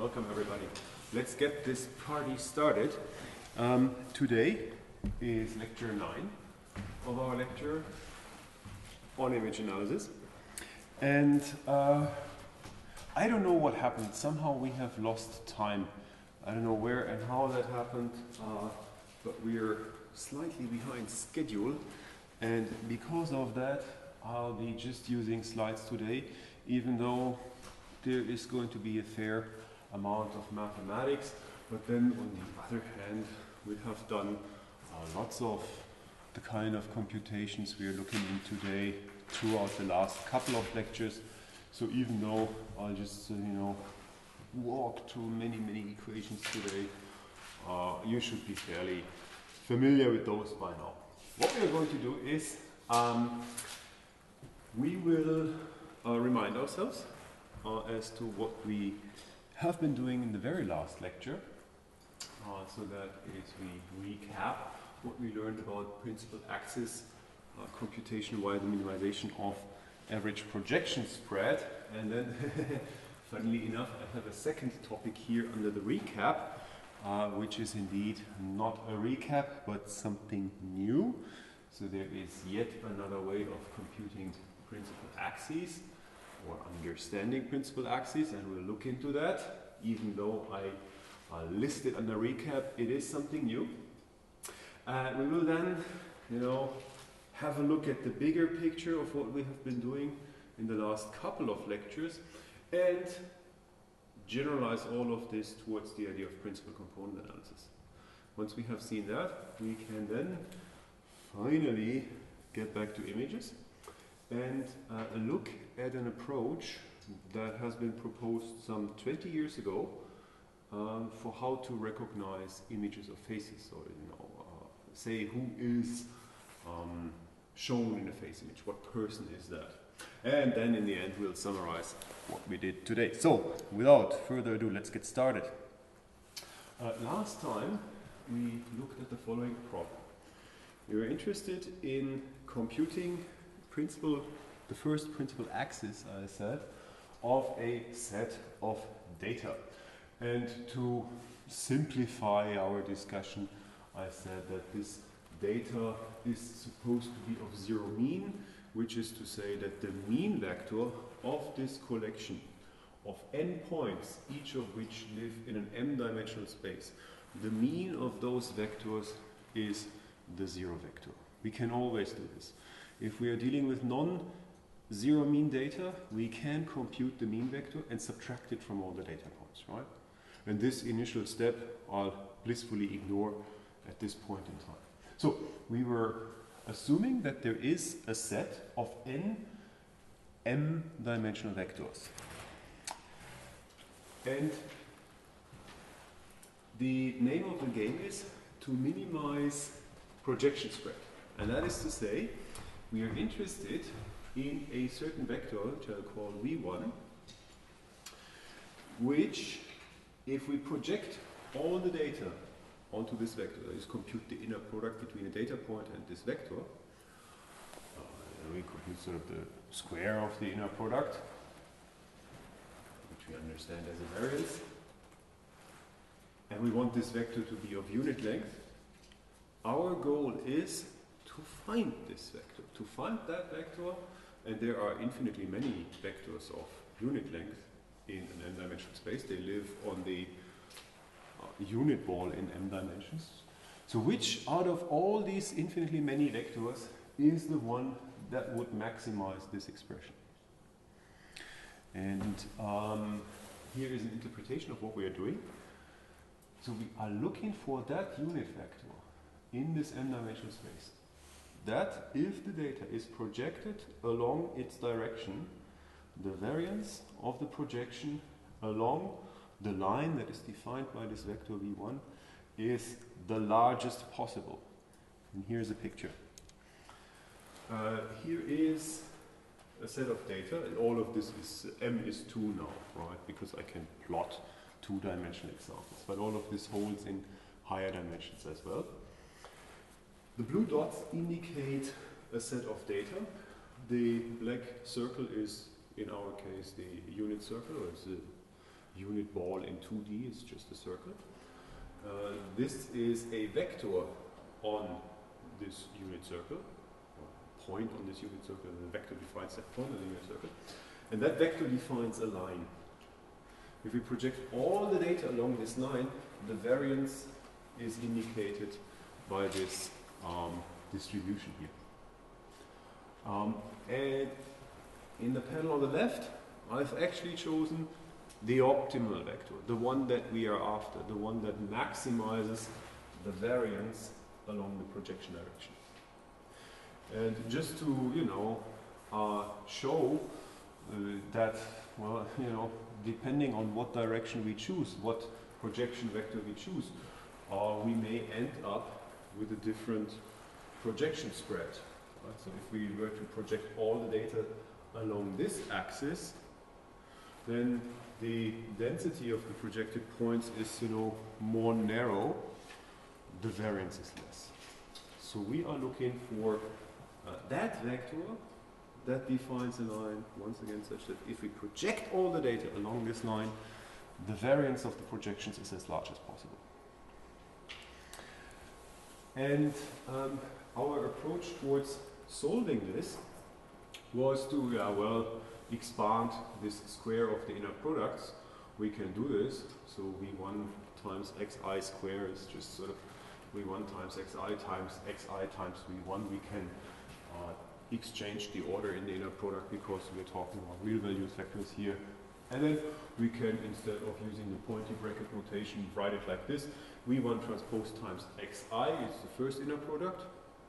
Welcome everybody. Let's get this party started. Today is lecture 9 of our lecture on image analysis. And I don't know what happened. Somehow we have lost time. I don't know where and how that happened, but we're slightly behind schedule. And because of that, I'll be just using slides today, even though there is going to be a fair amount of mathematics. But then on the other hand, we have done lots of the kind of computations we are looking in today throughout the last couple of lectures. So even though I'll just walk through many equations today, you should be fairly familiar with those by now. What we are going to do is we will remind ourselves as to what we have been doing in the very last lecture. So that is, we recap what we learned about principal axis computation via the minimization of average projection spread. And then, funnily enough, I have a second topic here under the recap, which is indeed not a recap, but something new. So there is yet another way of computing principal axes, or understanding principal axes, and we'll look into that. Even though I listed under recap, it is something new. We will then, have a look at the bigger picture of what we have been doing in the last couple of lectures, and generalize all of this towards the idea of principal component analysis. Once we have seen that, we can then finally get back to images and look at an approach that has been proposed some 20 years ago for how to recognize images of faces, or say who is shown in a face image, what person is that. And then in the end we'll summarize what we did today. So without further ado, let's get started. Last time we looked at the following problem. We were interested in computing the first principal axis, I said, of a set of data. And to simplify our discussion, I said that this data is supposed to be of zero mean, which is to say that the mean vector of this collection of n points, each of which live in an m-dimensional space, the mean of those vectors is the zero vector. We can always do this. If we are dealing with non-zero mean data, we can compute the mean vector and subtract it from all the data points, right? And this initial step I'll blissfully ignore at this point in time. So we were assuming that there is a set of n m-dimensional vectors. And the name of the game is to minimize projection spread. And that is to say, we are interested in a certain vector, which I'll call v1, which, if we project all the data onto this vector, that is, compute the inner product between a data point and this vector, we compute sort of the square of the inner product, which we understand as a variance, and we want this vector to be of unit length. Our goal is to find this vector, to find that vector, and there are infinitely many vectors of unit length in an m-dimensional space. They live on the unit ball in m dimensions. So which out of all these infinitely many vectors is the one that would maximize this expression? And here is an interpretation of what we are doing. So we are looking for that unit vector in this m-dimensional space, that if the data is projected along its direction, the variance of the projection along the line that is defined by this vector v1 is the largest possible. And here's a picture. Here is a set of data, and all of this is, m is 2 now, right? Because I can plot two-dimensional examples, but all of this holds in higher dimensions as well. The blue dots indicate a set of data. The black circle is, in our case, the unit circle, or it's the unit ball in 2D, it's just a circle. This is a vector on this unit circle, or point on this unit circle, and the vector defines that point on the unit circle. And that vector defines a line. If we project all the data along this line, the variance is indicated by this distribution here. And in the panel on the left, I've actually chosen the optimal vector, the one that we are after, the one that maximizes the variance along the projection direction. And just to, you know, show that, well, you know, depending on what direction we choose, what projection vector we choose, we may end up with a different projection spread. Right? So if we were to project all the data along this axis, then the density of the projected points is, you know, more narrow, the variance is less. So we are looking for that vector that defines a line, once again, such that if we project all the data along this line, the variance of the projections is as large as possible. And our approach towards solving this was to, well, expand this square of the inner products. We can do this, so v1 times xi square is just sort of v1 times xi times v1. We can exchange the order in the inner product because we're talking about real values vectors here. And then we can, instead of using the pointy bracket notation, write it like this. v1 transpose times xi is the first inner product,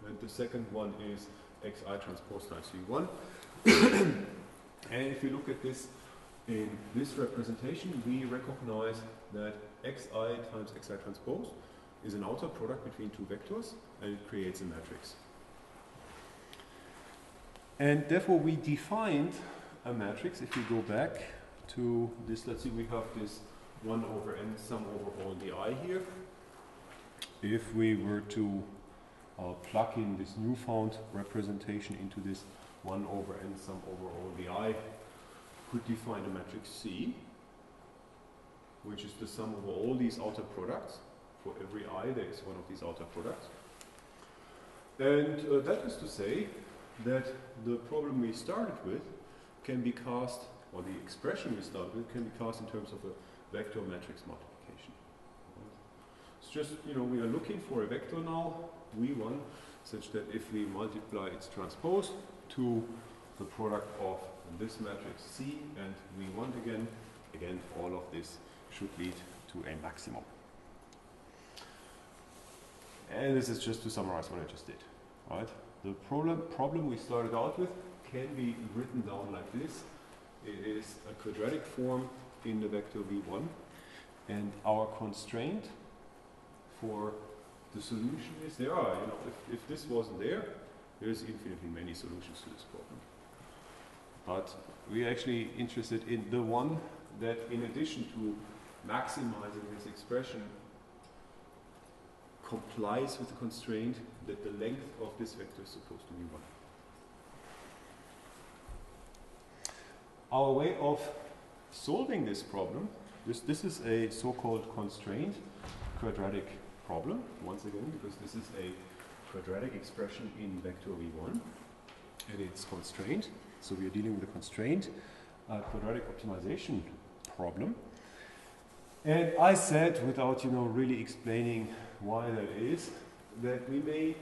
and the second one is xi transpose times v1. And if you look at this in this representation, we recognize that xi times xi transpose is an outer product between two vectors, and it creates a matrix. And therefore we defined a matrix. If we go back to this, let's see, we have this 1 over n sum over all the I here. If we were to plug in this newfound representation into this 1 over n sum over all the I, could define a matrix C, which is the sum over all these outer products. For every I, there is one of these outer products. And that is to say that the problem we started with can be cast, or the expression we started with can be cast in terms of a vector matrix multiplication. It's just, you know, we are looking for a vector now, v1, such that if we multiply its transpose to the product of this matrix C and v1 again, all of this should lead to a maximum. And this is just to summarize what I just did, right? The problem we started out with can be written down like this. It is a quadratic form in the vector v1, and our constraint for the solution is there are, you know, if this wasn't there, there's infinitely many solutions to this problem. But we're actually interested in the one that, in addition to maximizing this expression, complies with the constraint that the length of this vector is supposed to be 1. Our way of solving this problem, this is a so-called constrained quadratic problem, once again, because this is a quadratic expression in vector v1, and it's constrained. So we are dealing with a constrained quadratic optimization problem. And I said, without, you know, really explaining why that is, that we may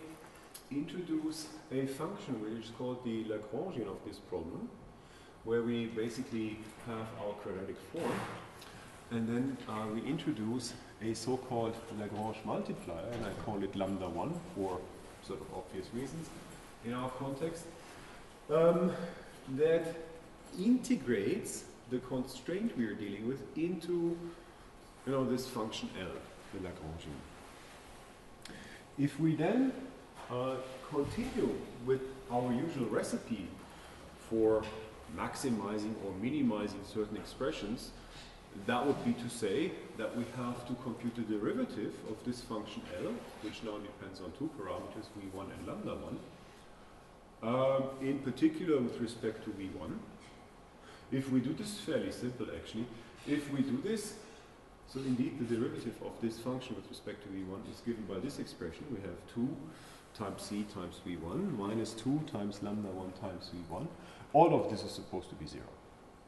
introduce a function which is called the Lagrangian of this problem, where we basically have our quadratic form, and then we introduce a so-called Lagrange multiplier, and I call it lambda 1 for sort of obvious reasons in our context, that integrates the constraint we are dealing with into, you know, this function L, the Lagrangian. If we then continue with our usual recipe for maximizing or minimizing certain expressions, that would be to say that we have to compute the derivative of this function L, which now depends on two parameters, v1 and lambda 1, in particular with respect to v1. If we do this fairly simple actually, if we do this, so indeed the derivative of this function with respect to v1 is given by this expression. We have 2 times c times v1 minus 2 times lambda 1 times v1. All of this is supposed to be 0.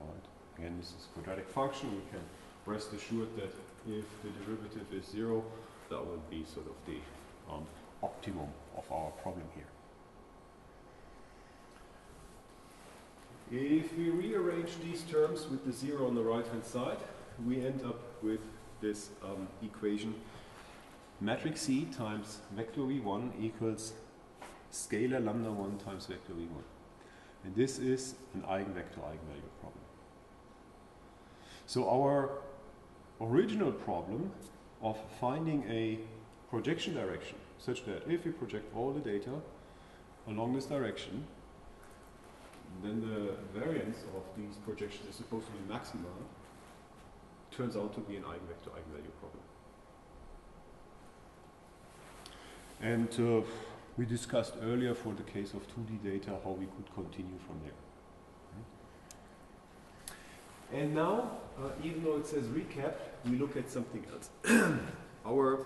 All right. Again, this is a quadratic function. We can rest assured that if the derivative is 0, that would be sort of the optimum of our problem here. If we rearrange these terms with the 0 on the right hand side, we end up with this equation: matrix C times vector v1 equals scalar lambda 1 times vector v1. And this is an eigenvector-eigenvalue problem. So our original problem of finding a projection direction such that if we project all the data along this direction, then the variance of these projections is supposed to be maximal, turns out to be an eigenvector-eigenvalue problem. And we discussed earlier for the case of 2D data how we could continue from there. And now, even though it says recap, we look at something else. Our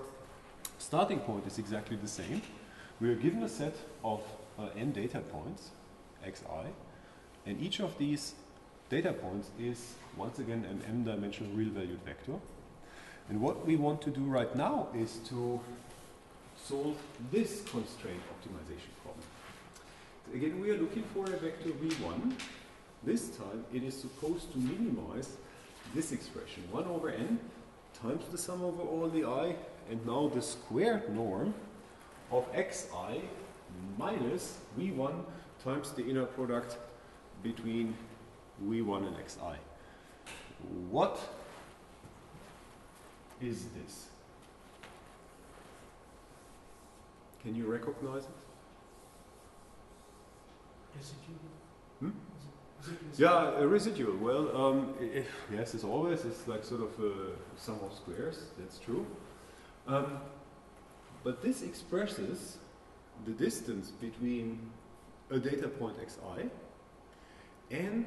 starting point is exactly the same. We are given a set of n data points, xi, and each of these data points is once again an m-dimensional real-valued vector. And what we want to do right now is to solve this constraint optimization problem. Again, we are looking for a vector v1. This time it is supposed to minimize this expression, 1 over n times the sum over all the I, and now the squared norm of xi minus v1 times the inner product between v1 and xi. What is this? Can you recognize it? Residual. Hmm? Is it Yeah, a residual. Well, yes, as always, it's like sort of a sum of squares. That's true. But this expresses the distance between a data point xi and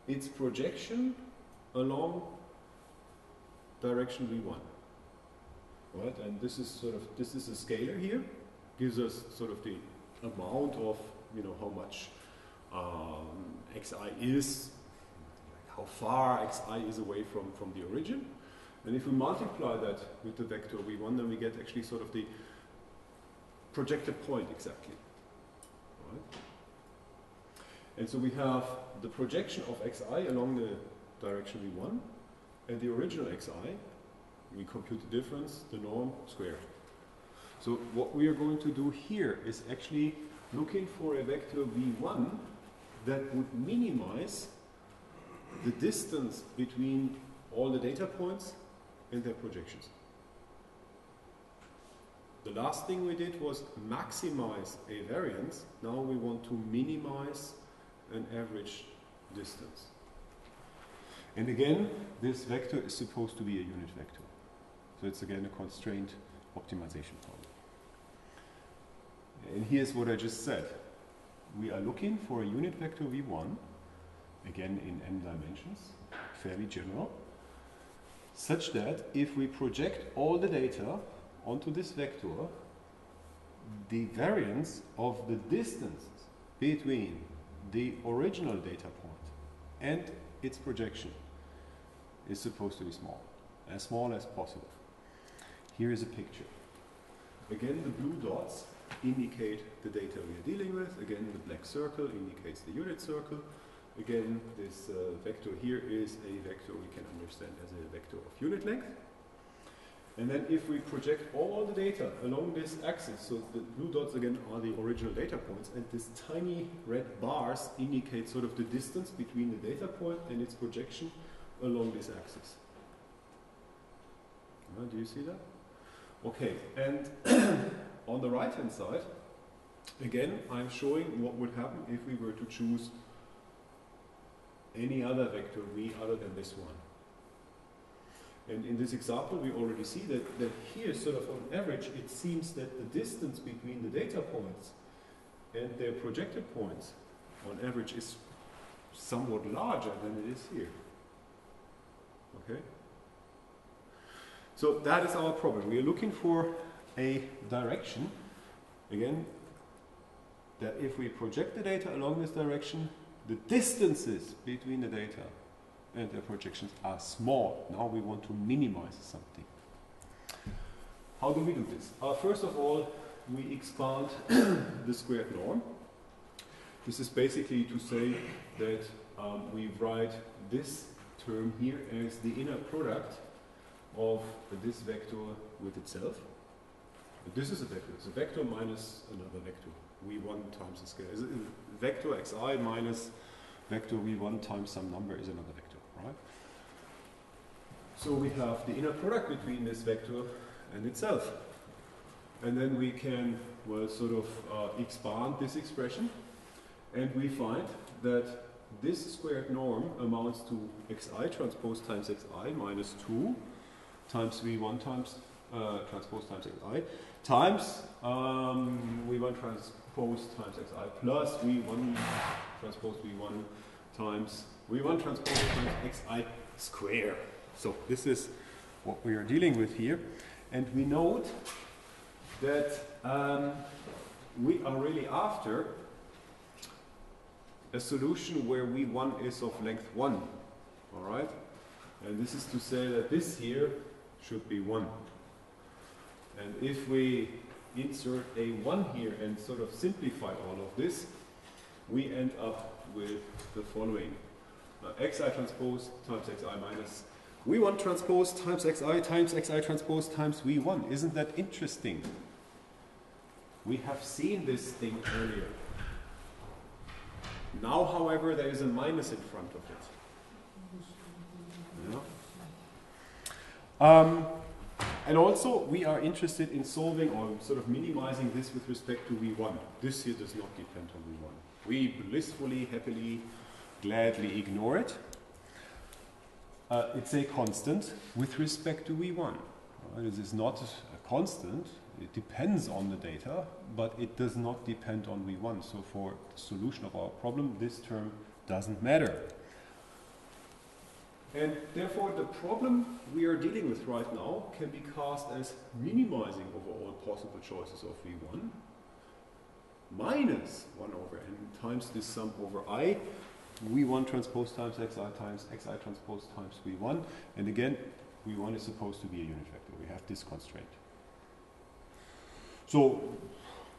its projection along direction v1. Right? And this is a scalar here, gives us sort of the amount of, how much xi is, how far xi is away from the origin. And if we multiply that with the vector v1, then we get actually sort of the projected point exactly. Right? And so we have the projection of xi along the direction v1, and the original xi, we compute the difference, the norm squared. So what we are going to do here is actually looking for a vector v1 that would minimize the distance between all the data points and their projections. The last thing we did was maximize a variance. Now we want to minimize an average distance. And again, this vector is supposed to be a unit vector. So it's again a constraint optimization problem. And here's what I just said. We are looking for a unit vector v1, again in n dimensions, fairly general, such that if we project all the data onto this vector, the variance of the distance between the original data point and its projection is supposed to be small as possible. Here is a picture. Again, the blue dots indicate the data we are dealing with. Again, the black circle indicates the unit circle. Again, this vector here is a vector we can understand as a vector of unit length. And then if we project all the data along this axis, so the blue dots again are the original data points, and this tiny red bars indicate sort of the distance between the data point and its projection along this axis. Do you see that? Okay, and on the right hand side, again, I'm showing what would happen if we were to choose any other vector v other than this one. And in this example, we already see that here, sort of on average, it seems that the distance between the data points and their projected points on average is somewhat larger than it is here. Okay? So that is our problem. We are looking for a direction, again, that if we project the data along this direction, the distances between the data and their projections are small. Now we want to minimize something. How do we do this? First of all, we expand the squared norm. This is basically to say that we write this term here as the inner product of this vector with itself. But this is a vector. It's a vector minus another vector. V1 times the scale. Vector xi minus vector v1 times some number is another vector, right? So we have the inner product between this vector and itself. And then we can, well, sort of expand this expression, and we find that this squared norm amounts to xi transpose times xi minus 2 times v1 times transpose times xi times v1 transpose times xi plus v1 transpose v1 times v1 transpose times xi square. So this is what we are dealing with here. And we note that we are really after a solution where v1 is of length 1. All right? And this is to say that this here should be 1. And if we insert a 1 here and sort of simplify all of this, we end up with the following. Xi transpose times xi minus v1 transpose times xi transpose times v1. Isn't that interesting? We have seen this thing earlier. Now, however, there is a minus in front of it. Yeah. And also, we are interested in solving or sort of minimizing this with respect to v1. This here does not depend on v1. We blissfully, happily, gladly ignore it. It's a constant with respect to v1. It is not a constant. It depends on the data, but it does not depend on v1. So for the solution of our problem, this term doesn't matter. And therefore, the problem we are dealing with right now can be cast as minimizing over all possible choices of v1 minus 1 over n times this sum over I, v1 transpose times xi transpose times v1. And again, v1 is supposed to be a unit vector. We have this constraint. So,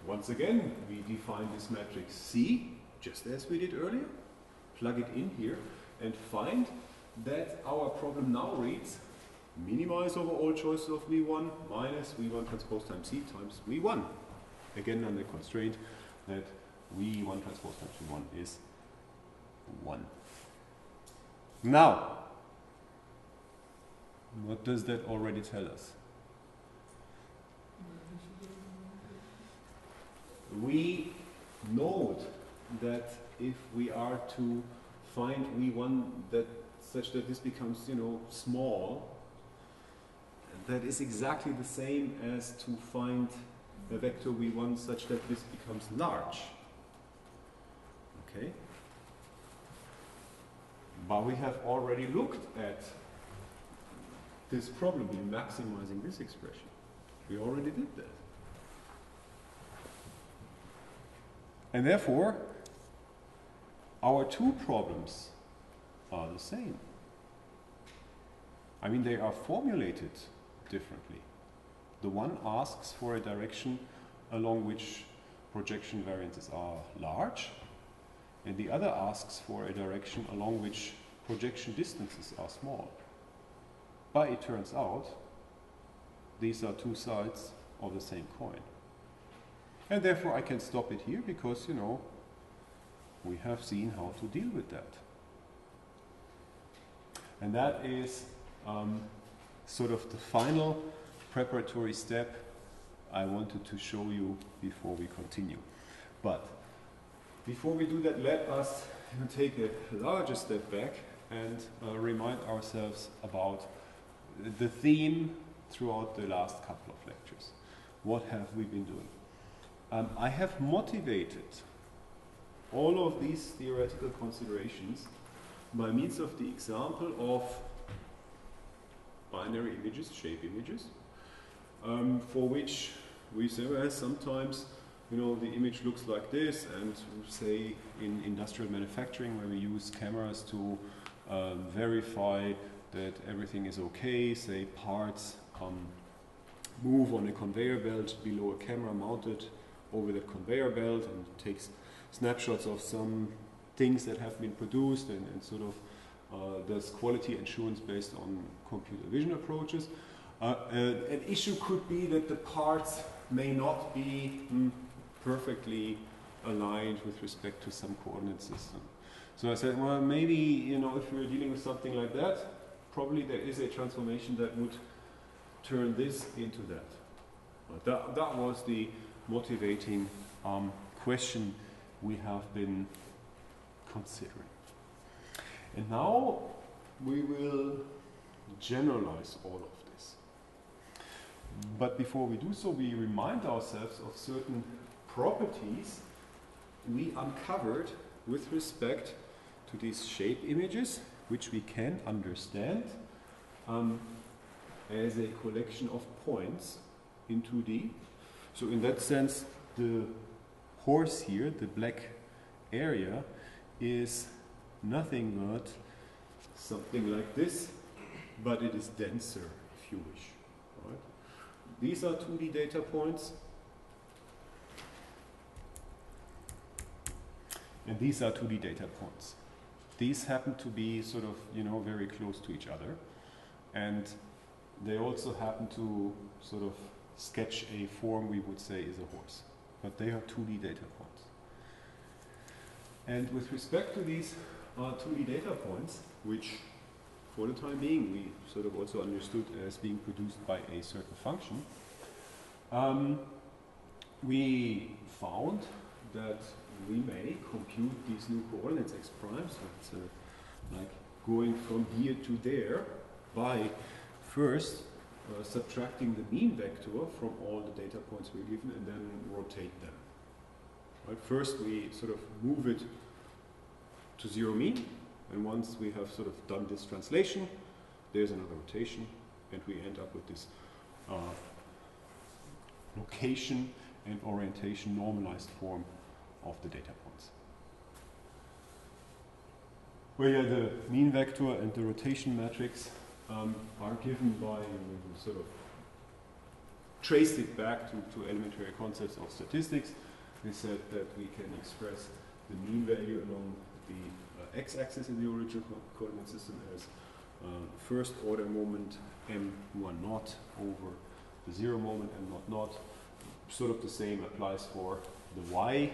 once again, we define this matrix C, just as we did earlier, plug it in here, and find that our problem now reads minimize over all choices of v1 minus v1 transpose times C times v1. Again, under constraint that v1 transpose times v1 is 1. Now, what does that already tell us? We note that if we are to find v1 that such that this becomes, small, that is exactly the same as to find a vector v1 such that this becomes large. Okay? But we have already looked at this problem in maximizing this expression. We already did that. And therefore, our two problems are the same. I mean, they are formulated differently. The one asks for a direction along which projection variances are large, and the other asks for a direction along which projection distances are small. But it turns out these are two sides of the same coin. And therefore I can stop it here because, we have seen how to deal with that. And that is sort of the final preparatory step I wanted to show you before we continue. But before we do that, let us take a larger step back and remind ourselves about the theme throughout the last couple of lectures. What have we been doing? I have motivated all of these theoretical considerations by means of the example of binary images, shape images, for which we say, well, sometimes, you know, the image looks like this, and say in industrial manufacturing, where we use cameras to verify that everything is okay, say parts move on a conveyor belt below a camera mounted over the conveyor belt and takes snapshots of some things that have been produced and sort of does quality assurance based on computer vision approaches. An issue could be that the parts may not be perfectly aligned with respect to some coordinate system. So I said, well, maybe, you know, if we're dealing with something like that, probably there is a transformation that would turn this into that. But that was the motivating question we have been considering. And now we will generalize all of this. But before we do so, we remind ourselves of certain properties we uncovered with respect to these shape images, which we can understand as a collection of points in 2D. So in that sense, the horse here, the black area, is nothing but something like this, but it is denser, if you wish. Right? These are 2D data points, and these are 2D data points. These happen to be sort of, you know, very close to each other, and they also happen to sort of sketch a form we would say is a horse, but they are 2D data points. And with respect to these 2D data points, which for the time being we sort of also understood as being produced by a certain function, we found that we may compute these new coordinates x prime, so it's like going from here to there by first subtracting the mean vector from all the data points we're given and then rotate them. Right? First we sort of move it to zero mean, and once we have sort of done this translation, there's another rotation, and we end up with this location and orientation normalized form of the data points. Where the mean vector and the rotation matrix are given by, we sort of traced it back to elementary concepts of statistics. We said that we can express the mean value along the x-axis in the original coordinate system as first order moment m1 naught over the zero moment m0 naught. Sort of the same applies for the y,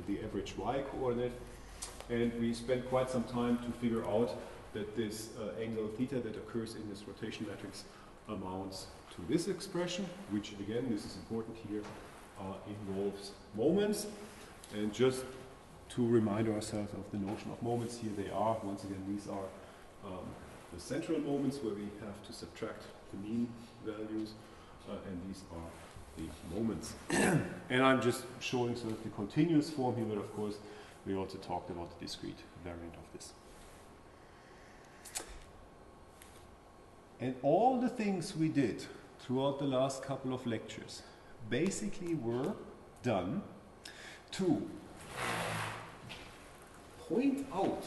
the average y coordinate. And we spent quite some time to figure out that this angle theta that occurs in this rotation matrix amounts to this expression, which again, this is important here, involves moments. And just to remind ourselves of the notion of moments, here they are. Once again, these are the central moments where we have to subtract the mean values, and these are the moments. And I'm just showing sort of the continuous form here, but of course, we also talked about the discrete variant of this. And all the things we did throughout the last couple of lectures basically were done to point out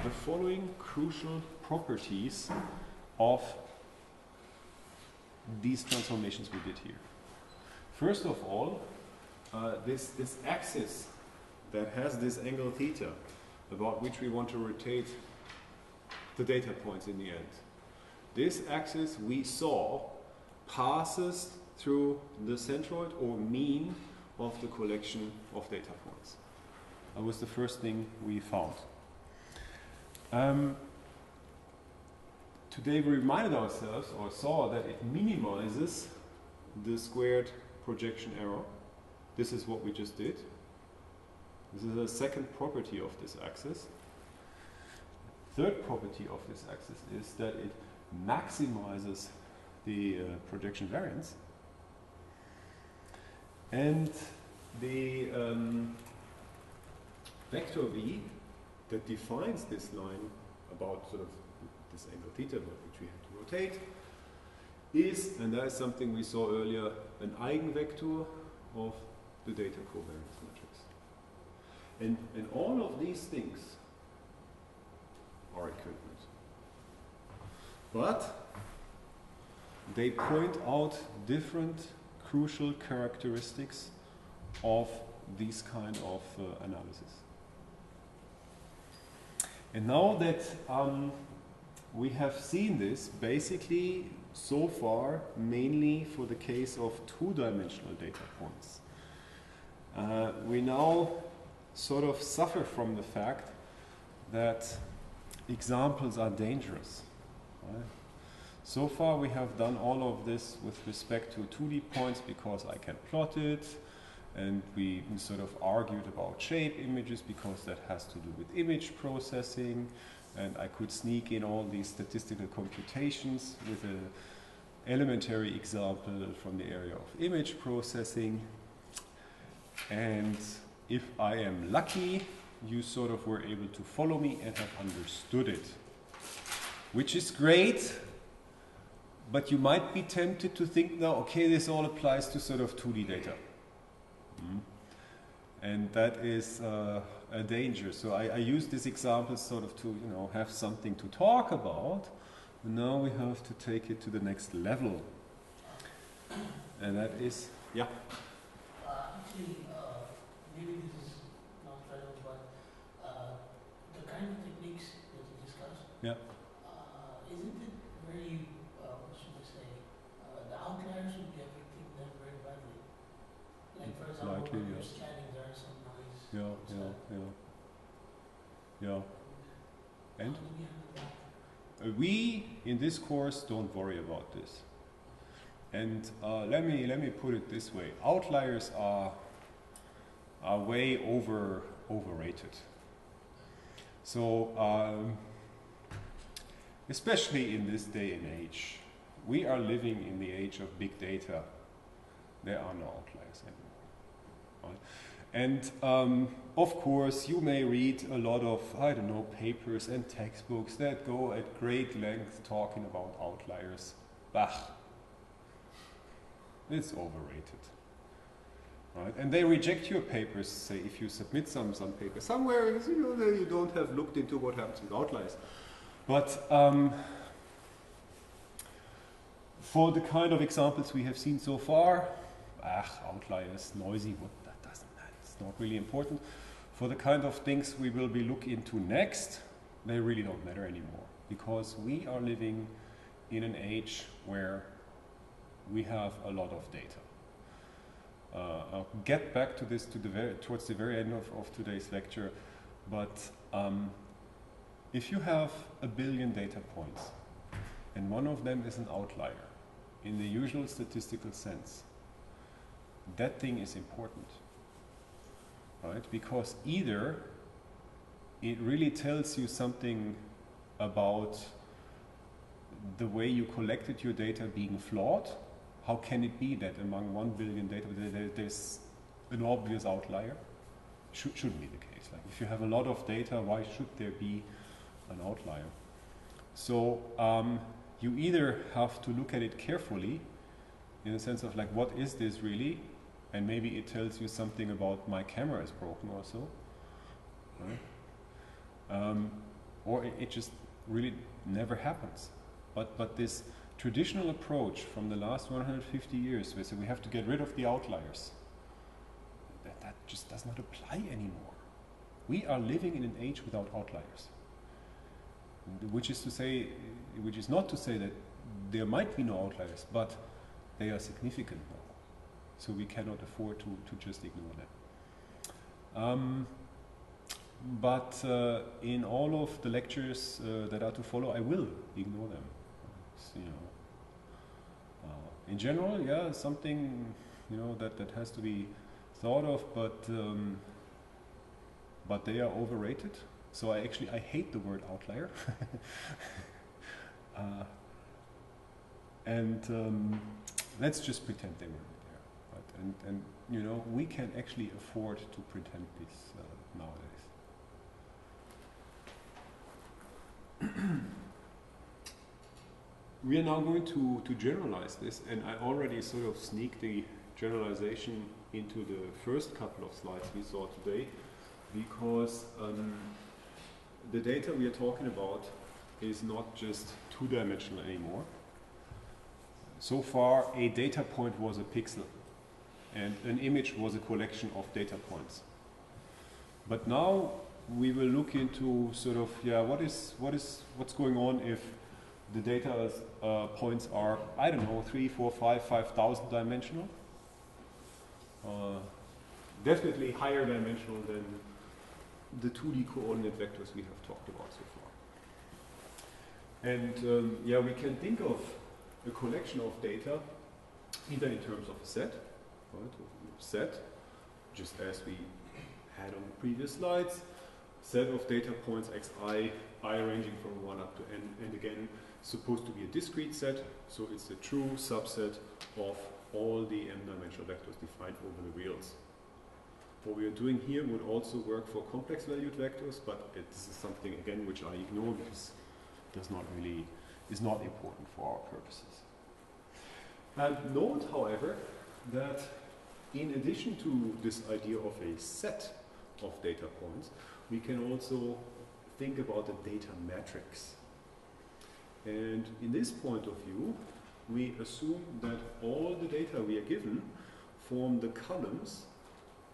the following crucial properties of these transformations we did here. First of all, this axis that has this angle theta, about which we want to rotate the data points in the end. This axis we saw passes through the centroid or mean of the collection of data points. That was the first thing we found. Today we reminded ourselves or saw that it minimizes the squared projection error. This is what we just did. This is a second property of this axis. Third property of this axis is that it maximizes the projection variance. And the vector v that defines this line about sort of this angle theta, which we have to rotate, is, and that is something we saw earlier, an eigenvector of the data covariance matrix. And all of these things are equivalent. But they point out different crucial characteristics of these kind of analysis. And now that we have seen this, basically so far mainly for the case of two-dimensional data points, we now sort of suffer from the fact that examples are dangerous. Right? So far we have done all of this with respect to 2D points because I can plot it, and we sort of argued about shape images because that has to do with image processing, and I could sneak in all these statistical computations with an elementary example from the area of image processing. And if I am lucky, you sort of were able to follow me and have understood it, which is great. But you might be tempted to think now, okay, this all applies to sort of 2D data. And that is a danger. So I use this example sort of to, you know, have something to talk about. And now we have to take it to the next level. And that is, yeah. Actually, maybe this is not relevant, but the kind of techniques that you discussed, Yeah. Isn't it very, what should I say, the outliers would be affecting them very badly. Like for example, Likely, when yeah. you're scanning, there is some noise. Yeah. And How do we handle that? we in this course don't worry about this. And let me put it this way: outliers are way overrated. So especially in this day and age, we are living in the age of big data. There are no outliers anymore. Right? And of course, you may read a lot of, I don't know, papers and textbooks that go at great length talking about outliers. Bah. It's overrated. Right? And they reject your papers, say, if you submit some paper somewhere, you know, you don't have looked into what happens with outliers. But for the kind of examples we have seen so far, outliers, noisy, what that doesn't matter. It's not really important. For the kind of things we will be looking into next, they really don't matter anymore, because we are living in an age where we have a lot of data. I'll get back to this towards the very end of today's lecture, but if you have 1 billion data points and one of them is an outlier in the usual statistical sense, that thing is important, right? Because either it really tells you something about the way you collected your data being flawed. How can it be that among 1 billion data there's an obvious outlier? Shouldn't be the case. Like if you have a lot of data, why should there be an outlier? So you either have to look at it carefully, in the sense of like, what is this really? And maybe it tells you something about my camera is broken or so. Right? Or it just really never happens. But this traditional approach from the last 150 years, where we have to get rid of the outliers, that just does not apply anymore. We are living in an age without outliers, which is not to say that there might be no outliers, but they are significant now. So we cannot afford to just ignore them. But in all of the lectures that are to follow, I will ignore them. You know, in general, yeah, something, you know, that has to be thought of, but they are overrated. So I hate the word outlier. And let's just pretend they weren't there. Right? And you know, we can actually afford to pretend this nowadays. we are now going to generalize this, and I already sort of sneaked the generalization into the first couple of slides we saw today, because the data we are talking about is not just two-dimensional anymore. So far, a data point was a pixel, and an image was a collection of data points. But now we will look into sort of, yeah, what's going on if the data points are, I don't know, 3, 4, 5, 5,000 dimensional. Definitely higher dimensional than the 2D coordinate vectors we have talked about so far. And yeah, we can think of a collection of data either in terms of a set, right? Set, just as we had on the previous slides, set of data points xi, I ranging from 1 up to n, and again, supposed to be a discrete set, so it's a true subset of all the m-dimensional vectors defined over the reals. What we are doing here would also work for complex valued vectors, but this is something, again, which I ignore because it is not important for our purposes. And note, however, that in addition to this idea of a set of data points, we can also think about a data matrix. And in this point of view, we assume that all the data we are given form the columns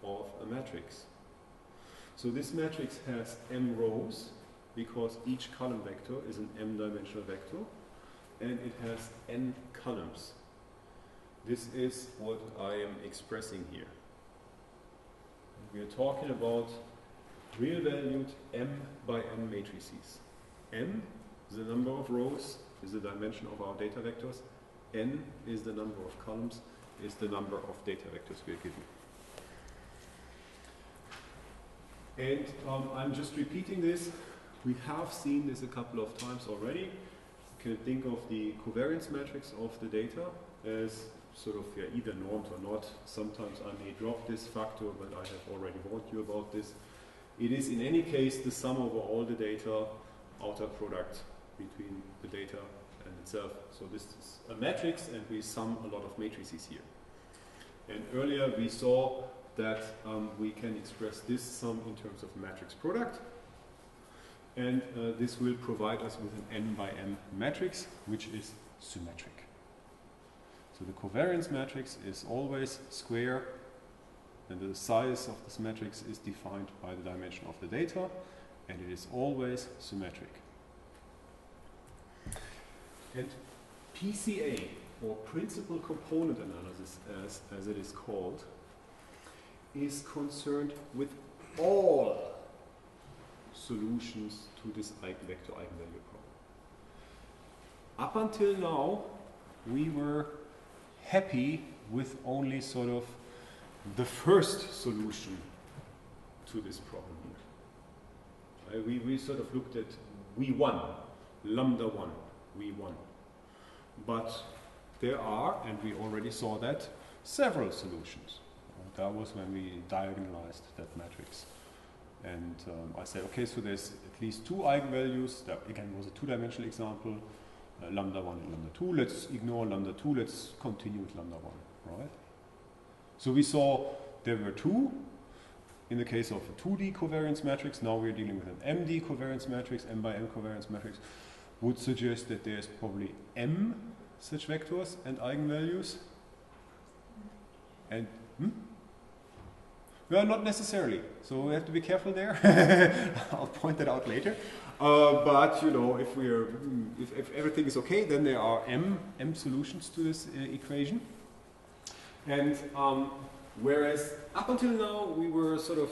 of a matrix. So this matrix has m rows because each column vector is an m-dimensional vector, and it has n columns. This is what I am expressing here. We are talking about real valued m by m matrices. M is the number of rows, is the dimension of our data vectors. N is the number of columns, is the number of data vectors we are given. And I'm just repeating this. We have seen this a couple of times already. You can think of the covariance matrix of the data as sort of either normed or not. Sometimes I may drop this factor, but I have already warned you about this. It is in any case the sum over all the data, outer product between the data and itself. So this is a matrix, and we sum a lot of matrices here. And earlier we saw that we can express this sum in terms of matrix product, and this will provide us with an n by m matrix, which is symmetric. So the covariance matrix is always square, and the size of this matrix is defined by the dimension of the data, and it is always symmetric. And PCA, or Principal Component Analysis as it is called, is concerned with all solutions to this eigenvector eigenvalue problem. Up until now, we were happy with only sort of the first solution to this problem here. We sort of looked at V1, lambda 1, V1. But there are, and we already saw that, several solutions. That was when we diagonalized that matrix. And I said, okay, so there's at least two eigenvalues. That again was a two-dimensional example, lambda 1 and lambda 2. Let's ignore lambda 2, let's continue with lambda 1, right? So we saw there were two. In the case of a 2D covariance matrix, now we're dealing with an MD covariance matrix. M by M covariance matrix would suggest that there's probably m such vectors and eigenvalues. And well, not necessarily. So we have to be careful there. I'll point that out later. But you know, if everything is okay, then there are m solutions to this equation. And whereas up until now we were sort of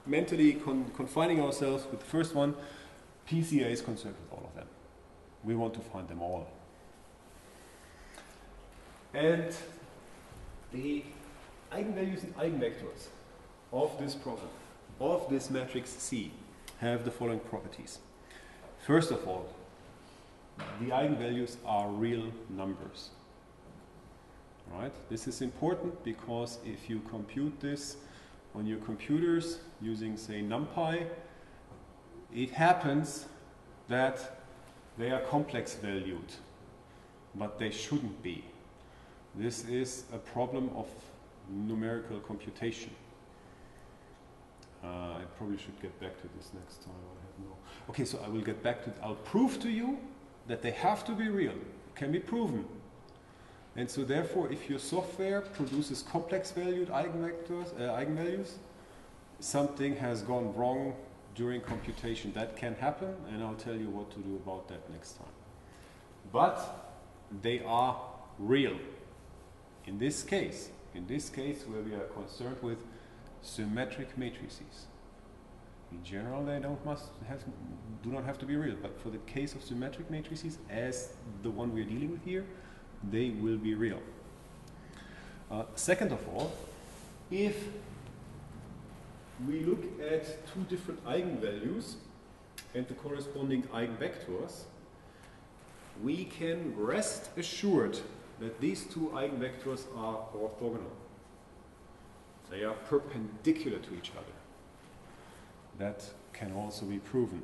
mentally confining ourselves with the first one, PCA is concerned with all of them. We want to find them all. And the eigenvalues and eigenvectors of this problem, of this matrix C, have the following properties. First of all, the eigenvalues are real numbers. Right? This is important because if you compute this on your computers using, say, NumPy, it happens that they are complex valued. but they shouldn't be. This is a problem of numerical computation. I probably should get back to this next time. I have no. Okay, so I will get back to. I'll prove to you that they have to be real. It can be proven. And so therefore, if your software produces complex valued eigenvalues, something has gone wrong during computation. That can happen, and I'll tell you what to do about that next time. But they are real. In this case where we are concerned with symmetric matrices. In general, they do not have to be real, but for the case of symmetric matrices, as the one we are dealing with here, they will be real. Second of all, if we look at two different eigenvalues and the corresponding eigenvectors, we can rest assured that these two eigenvectors are orthogonal. They are perpendicular to each other. That can also be proven.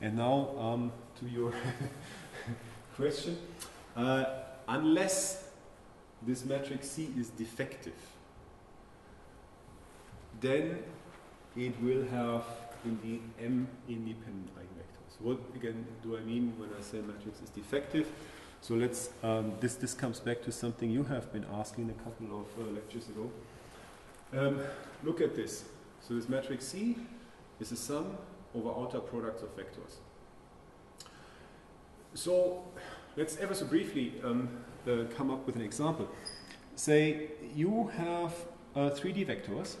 And now to your question. Unless this matrix C is defective, then it will have indeed M independent eigenvectors. What again do I mean when I say matrix is defective? So let's this comes back to something you have been asking a couple of lectures ago. Look at this. So this matrix C is a sum over outer products of vectors. So let's ever so briefly come up with an example. Say you have 3D vectors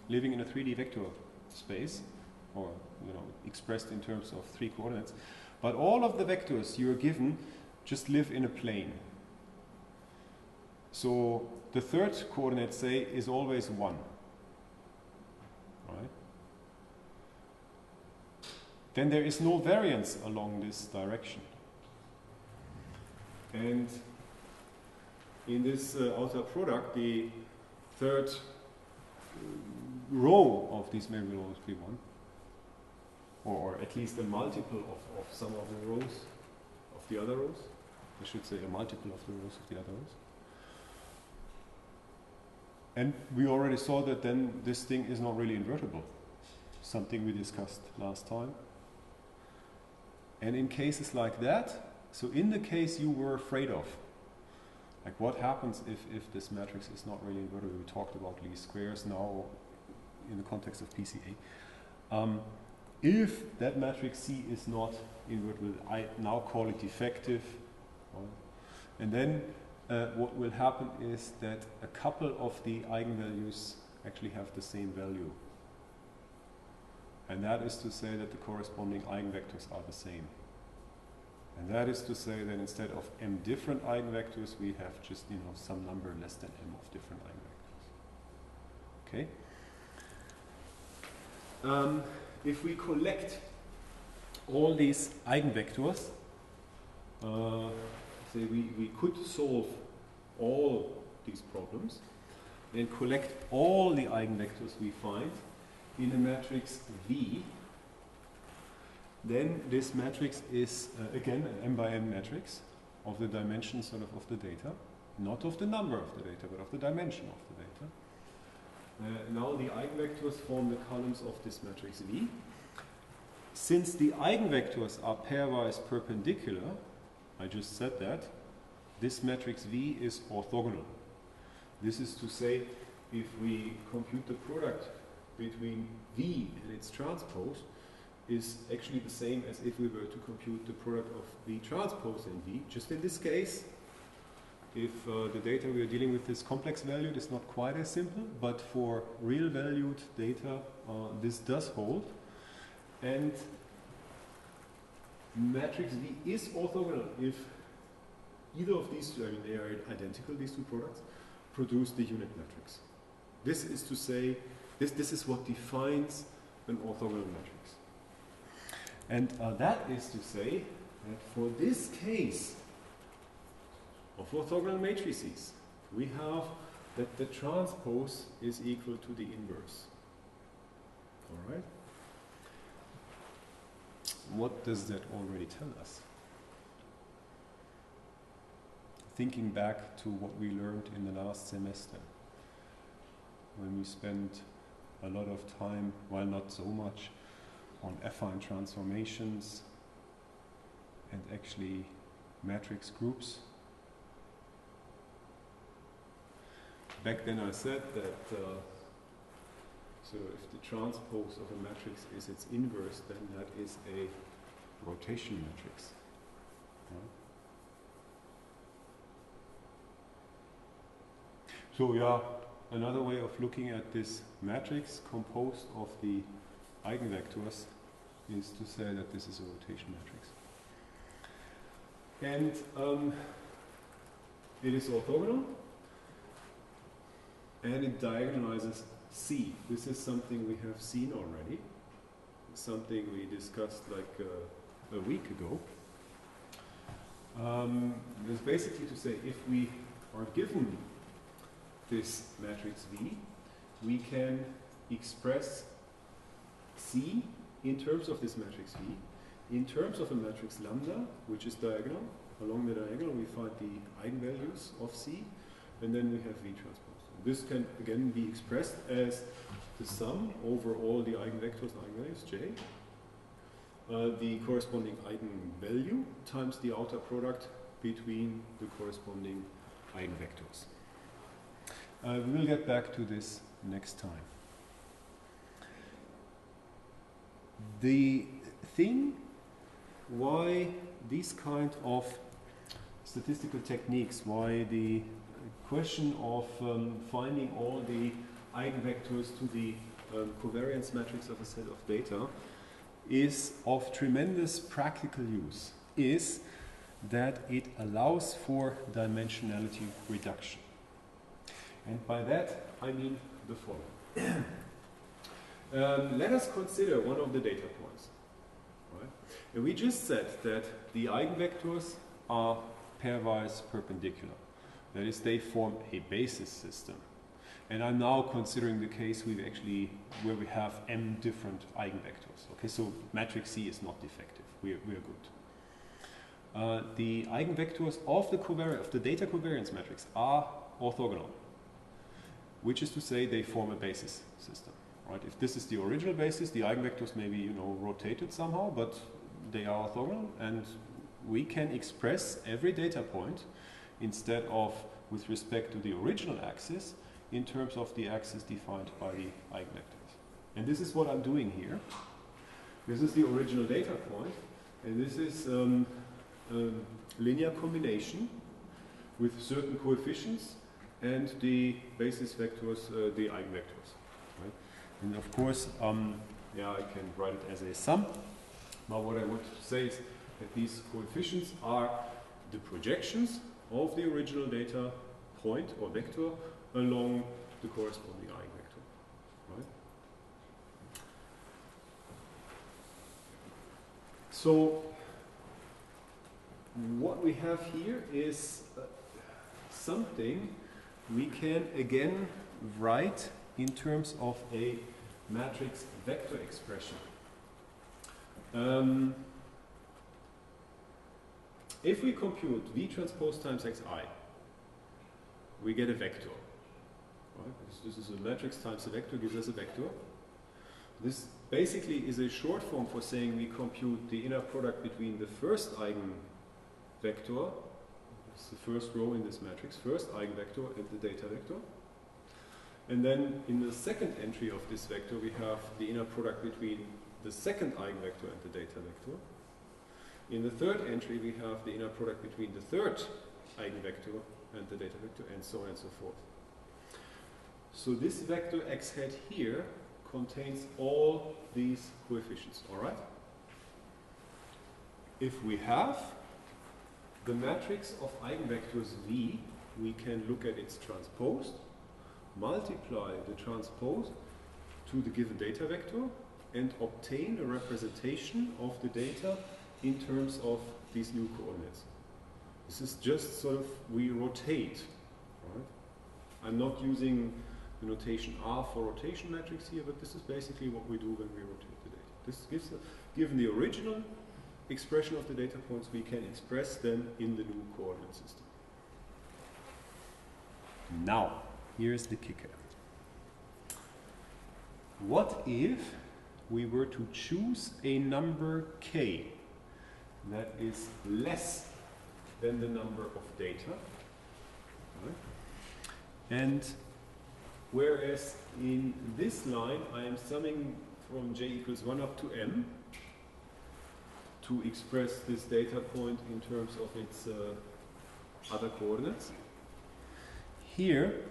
living in a 3D vector space, or expressed in terms of 3 coordinates, but all of the vectors you are given just live in a plane. So the third coordinate, say, is always 1. Right? Then there is no variance along this direction. And in this outer product, the third row of these may will always be 1. Or at least a multiple of some of the rows of the other rows. I should say a multiple of the rows of the other rows. And we already saw that then this thing is not really invertible. Something we discussed last time. And in cases like that, so in the case you were afraid of, like what happens if this matrix is not really invertible? We talked about least squares now in the context of PCA. If that matrix C is not invertible, I now call it defective. And then what will happen is that a couple of the eigenvalues actually have the same value. And that is to say that the corresponding eigenvectors are the same. And that is to say that instead of m different eigenvectors, we have just some number less than m of different eigenvectors. Okay. If we collect all these eigenvectors, say we could solve all these problems and collect all the eigenvectors we find in a matrix V, then this matrix is again an m by n matrix of the dimension of the data, not of the number of the data, but of the dimension of the data. Now the eigenvectors form the columns of this matrix V. Since the eigenvectors are pairwise perpendicular, I just said that, this matrix V is orthogonal. This is to say, if we compute the product between V and its transpose, is actually the same as if we were to compute the product of V transpose and V. Just in this case, if the data we are dealing with is complex valued, it's not quite as simple, but for real valued data, this does hold. And matrix V is orthogonal if either of these two, they are identical, these two products, produce the unit matrix. This is to say, this is what defines an orthogonal matrix. And that is to say that for this case of orthogonal matrices, we have that the transpose is equal to the inverse. All right? What does that already tell us? thinking back to what we learned in the last semester, when we spent a lot of time, well, not so much, on affine transformations and actually matrix groups. Back then I said that so if the transpose of a matrix is its inverse, then that is a rotation matrix. Right? So yeah, another way of looking at this matrix composed of the eigenvectors is to say that this is a rotation matrix. And it is orthogonal, and it diagonalizes C. This is something we have seen already, something we discussed like a week ago. It's basically to say if we are given this matrix V, we can express C in terms of this matrix V, in terms of a matrix lambda, which is diagonal. Along the diagonal we find the eigenvalues of C, and then we have V transpose. This can again be expressed as the sum over all the eigenvectors and eigenvalues, J, the corresponding eigenvalue times the outer product between the corresponding eigenvectors. We will get back to this next time. The thing why these kind of statistical techniques, why the question of finding all the eigenvectors to the covariance matrix of a set of data is of tremendous practical use, is that it allows for dimensionality reduction. And by that I mean the following. Let us consider one of the data points. Right? And we just said that the eigenvectors are pairwise perpendicular. That is, they form a basis system. And I'm now considering the case where we have m different eigenvectors. Okay, so matrix C is not defective. We are good. The eigenvectors of the data covariance matrix are orthogonal, which is to say they form a basis system. Right? If this is the original basis, the eigenvectors may be rotated somehow, but they are orthogonal, and we can express every data point instead of with respect to the original axis in terms of the axis defined by the eigenvectors. And this is what I'm doing here. This is the original data point, and this is a linear combination with certain coefficients and the basis vectors, the eigenvectors. Right? And of course, yeah, I can write it as a sum, but what I want to say is that these coefficients are the projections of the original data point or vector along the corresponding eigenvector. Right? So what we have here is something we can again write in terms of a matrix vector expression. If we compute V transpose times Xi, we get a vector. Right? This is a matrix times a vector gives us a vector. This basically is a short form for saying we compute the inner product between the first eigenvector, it's the first row in this matrix, first eigenvector and the data vector. And then in the second entry of this vector we have the inner product between the second eigenvector and the data vector. In the third entry we have the inner product between the third eigenvector and the data vector, and so on and so forth. So this vector x hat here contains all these coefficients, alright? If we have the matrix of eigenvectors V, we can look at its transpose, multiply the transpose to the given data vector, and obtain a representation of the data in terms of these new coordinates. This is just sort of, we rotate. Right? I'm not using the notation R for rotation matrix here, but this is basically what we do when we rotate the data. This gives, given the original expression of the data points, we can express them in the new coordinate system. Now, here's the kicker. What if we were to choose a number k that is less than the number of data? Right? And whereas in this line I am summing from j equals 1 up to m to express this data point in terms of its other coordinates. Here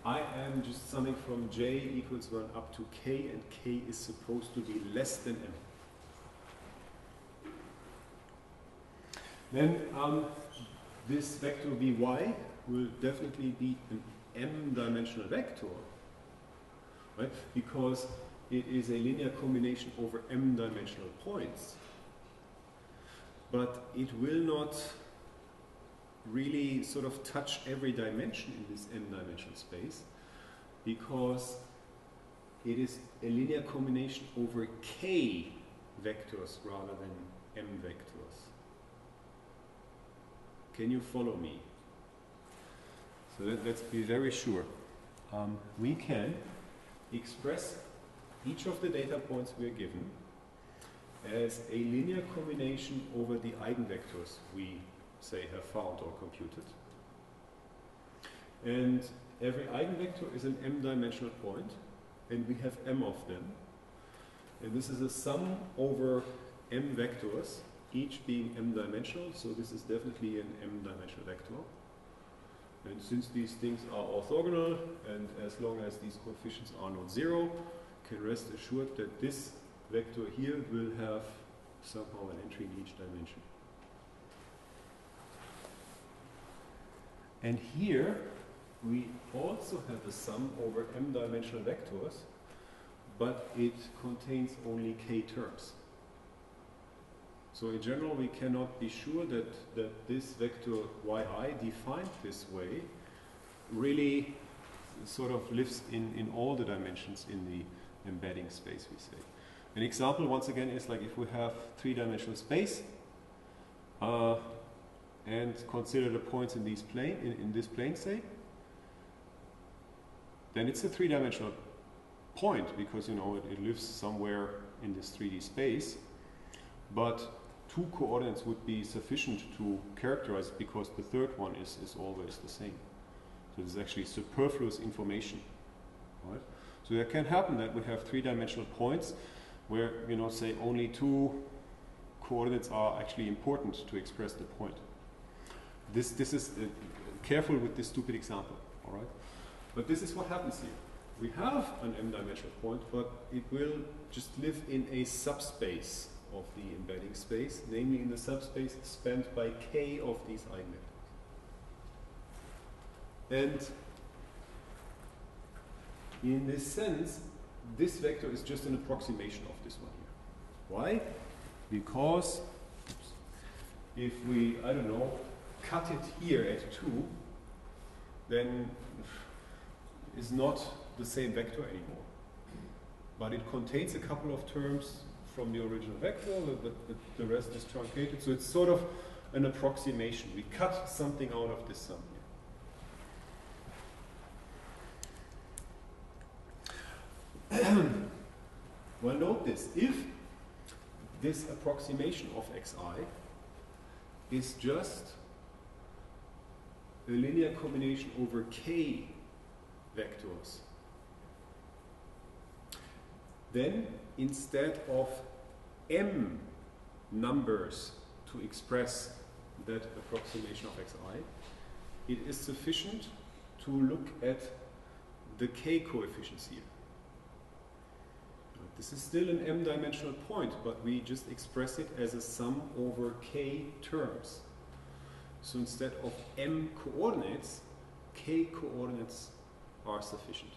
I am just summing from j equals 1 up to k, and k is supposed to be less than m. Then this vector vy will definitely be an m-dimensional vector, right? Because it is a linear combination over m-dimensional points. But it will not really sort of touch every dimension in this m-dimensional space, because it is a linear combination over k vectors rather than m vectors. Can you follow me? So let's be very sure. We can express each of the data points we are given as a linear combination over the eigenvectors we say have found or computed. And every eigenvector is an m-dimensional point, and we have m of them. And this is a sum over m vectors, each being m-dimensional, so this is definitely an m-dimensional vector. And since these things are orthogonal, and as long as these coefficients are not zero, can rest assured that this vector here will have somehow an entry in each dimension. And here we also have a sum over m-dimensional vectors, but it contains only k terms. So in general we cannot be sure that this vector yi defined this way really sort of lives in all the dimensions in the embedding space, we say. An example once again is like if we have three-dimensional space and consider the points in these plane in this plane, say, then it's a three-dimensional point because it lives somewhere in this 3D space, but two coordinates would be sufficient to characterize it because the third one is always the same. So this is actually superfluous information, right? So it can happen that we have three-dimensional points where, say only two coordinates are actually important to express the point. This is careful with this stupid example, all right? But this is what happens here. We have an m-dimensional point, but it will just live in a subspace of the embedding space, namely in the subspace spanned by k of these eigenvectors. And in this sense, this vector is just an approximation of this one here. Why? Because if we, I don't know, cut it here at 2, then it's not the same vector anymore. But it contains a couple of terms from the original vector, but the rest is truncated. So it's sort of an approximation. We cut something out of this sum here. Well, note this. If this approximation of xi is just a linear combination over k vectors, then instead of m numbers to express that approximation of xi, it is sufficient to look at the k coefficients here. This is still an m-dimensional point, but we just express it as a sum over k terms. So instead of m coordinates, k coordinates are sufficient.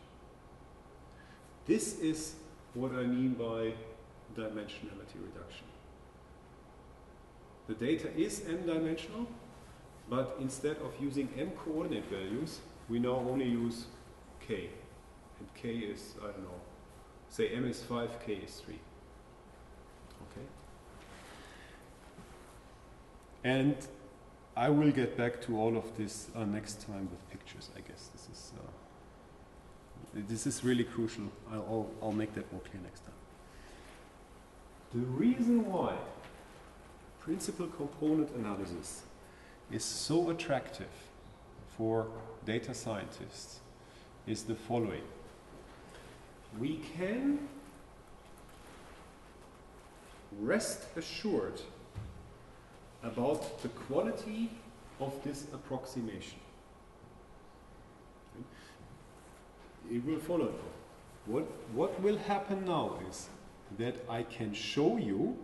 This is what I mean by dimensionality reduction. The data is m-dimensional, but instead of using m coordinate values, we now only use k. And k is, I don't know, say m is 5, k is 3. Okay? And I will get back to all of this next time with pictures. I guess this is really crucial. I'll make that more clear next time. The reason why principal component analysis is so attractive for data scientists is the following. We can rest assured about the quality of this approximation. It will follow. What will happen now is that I can show you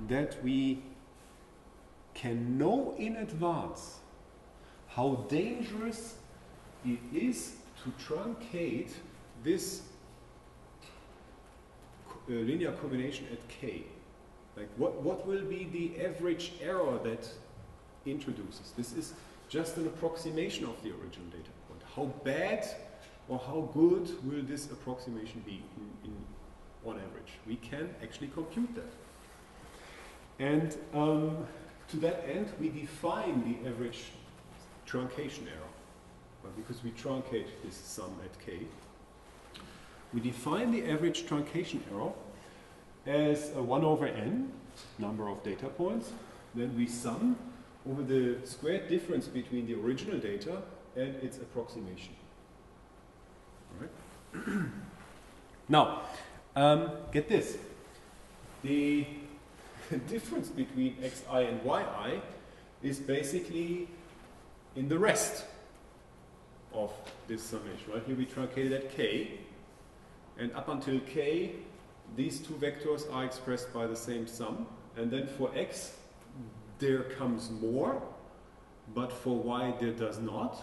that we can know in advance how dangerous it is to truncate this linear combination at k. Like what will be the average error that introduces? This is just an approximation of the original data point. How bad or how good will this approximation be on average? We can actually compute that. And to that end, we define the average truncation error. Because we truncate this sum at k, we define the average truncation error as a 1 over n, number of data points. Then we sum over the squared difference between the original data and its approximation. All right? Now, get this. The difference between xi and yi is basically in the rest of this summation. Right? Here we truncated at k, and up until k, these two vectors are expressed by the same sum, and then for x, there comes more, but for y, there does not.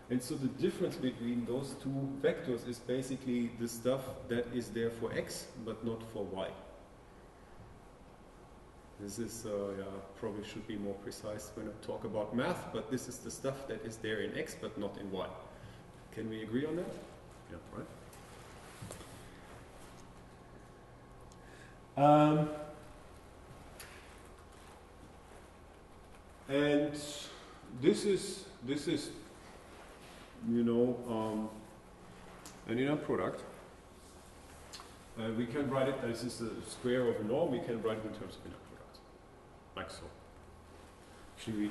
And so the difference between those two vectors is basically the stuff that is there for x, but not for y. This is, probably should be more precise when I talk about math, but this is the stuff that is there in x, but not in y. Can we agree on that? Yeah, right. And this is you know, an inner product. We can write it, this is the square of a norm, we can write it in terms of inner product, like so. Actually,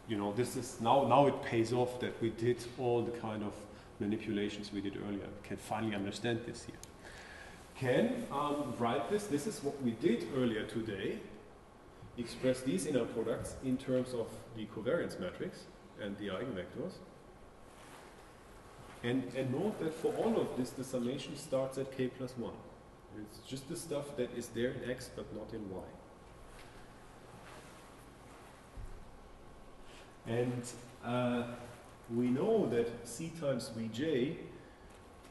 you know, this is, now it pays off that we did all the kind of manipulations we did earlier. We can finally understand this here. Can write this is what we did earlier today, express these inner products in terms of the covariance matrix and the eigenvectors. And note that for all of this, the summation starts at k plus 1. It's just the stuff that is there in x but not in y. And we know that c times vj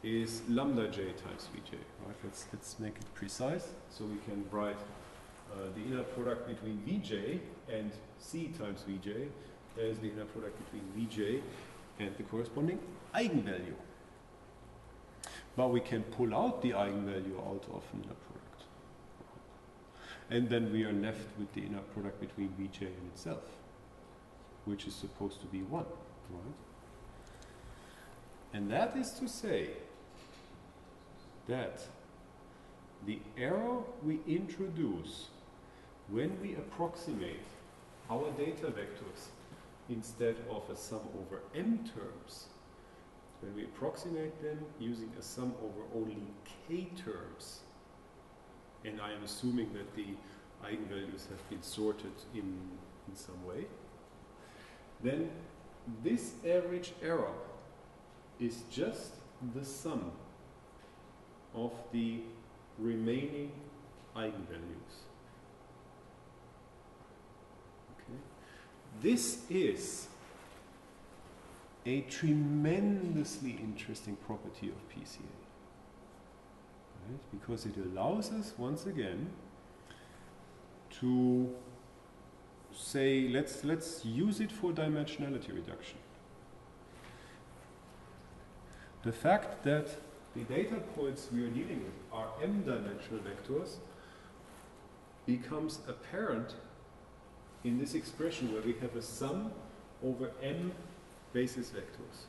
is lambda j times vj. Right? Let's make it precise. So we can write the inner product between vj and c times vj as the inner product between vj and the corresponding eigenvalue. But we can pull out the eigenvalue out of an inner product. And then we are left with the inner product between vj and itself, which is supposed to be 1. Right? And that is to say that the error we introduce when we approximate our data vectors instead of a sum over m terms, when we approximate them using a sum over only k terms, and I am assuming that the eigenvalues have been sorted in some way, then this average error is just the sum of the remaining eigenvalues. Okay. This is a tremendously interesting property of PCA, right? Because it allows us once again to say, let's use it for dimensionality reduction. The fact that the data points we are dealing with are m-dimensional vectors becomes apparent in this expression where we have a sum over m basis vectors.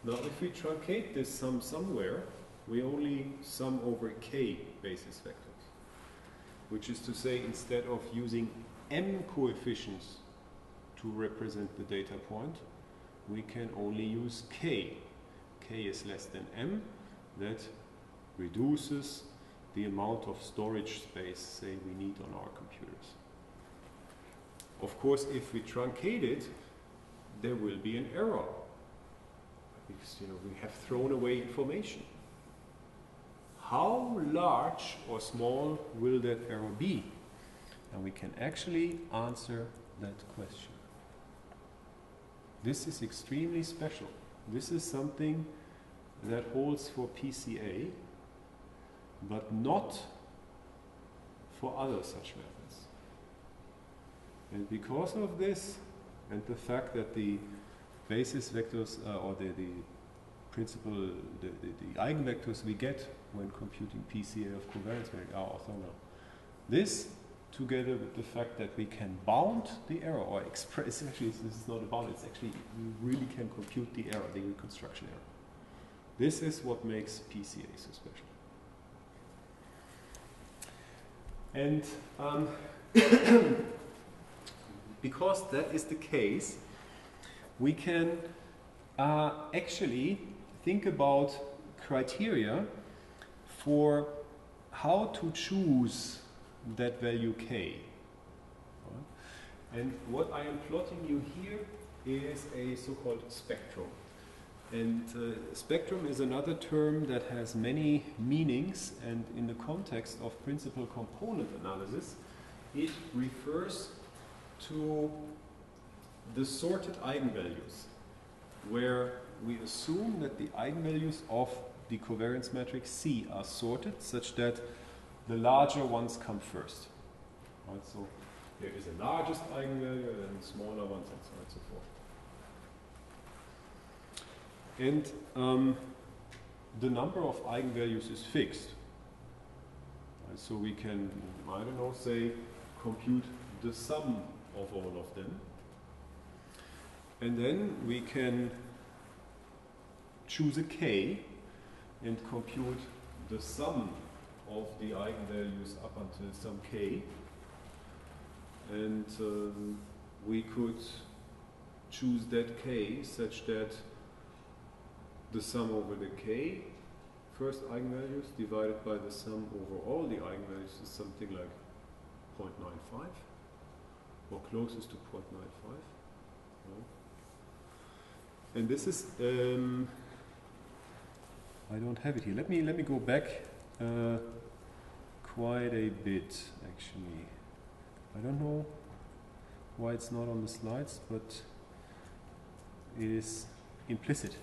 Now if we truncate this sum somewhere, we only sum over k basis vectors. Which is to say, instead of using m coefficients to represent the data point, we can only use k. K is less than m. That reduces the amount of storage space, say, we need on our computers. Of course, if we truncate it, there will be an error, because we have thrown away information. How large or small will that error be? And we can actually answer that question. This is extremely special. This is something that holds for PCA, but not for other such methods. And because of this, and the fact that the basis vectors, or the principal, the eigenvectors we get when computing PCA of covariance matrix are orthogonal. This, together with the fact that we can bound the error, or express, actually this is not a bound, it's actually, we really can compute the error, the reconstruction error. This is what makes PCA so special. And because that is the case, we can actually think about criteria for how to choose that value k. And what I am plotting you here is a so-called spectrum. And spectrum is another term that has many meanings, and in the context of principal component analysis, it refers to the sorted eigenvalues, where we assume that the eigenvalues of the covariance matrix C are sorted such that the larger ones come first. Right, so there is a largest eigenvalue and smaller ones and so on and so forth. And the number of eigenvalues is fixed. Right, so we can, I don't know, say, compute the sum of all of them. And then we can choose a k and compute the sum of the eigenvalues up until some k. And we could choose that k such that the sum over the k first eigenvalues divided by the sum over all the eigenvalues is something like 0.95 or closest to 0.95. Right? And this is I don't have it here. Let me go back quite a bit actually. I don't know why it's not on the slides, but it is implicit.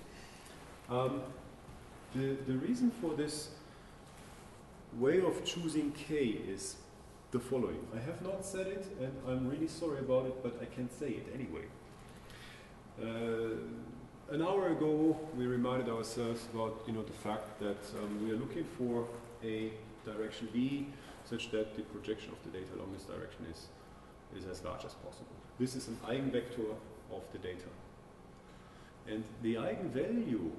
The reason for this way of choosing k is the following. I have not said it, and I'm really sorry about it, but I can say it anyway. An hour ago, we reminded ourselves about the fact that we are looking for a direction B such that the projection of the data along this direction is as large as possible. This is an eigenvector of the data. And the eigenvalue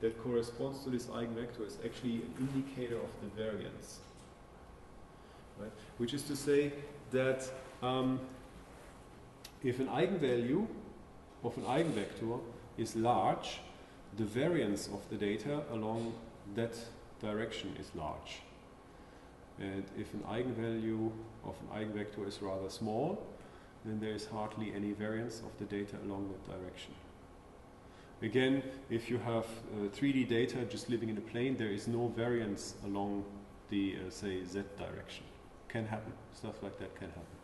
that corresponds to this eigenvector is actually an indicator of the variance. Right? Which is to say that if an eigenvalue of an eigenvector is large, the variance of the data along that direction is large. And if an eigenvalue of an eigenvector is rather small, then there is hardly any variance of the data along that direction. Again, if you have 3D data just living in a plane, there is no variance along the, say, Z direction. Can happen. Stuff like that can happen.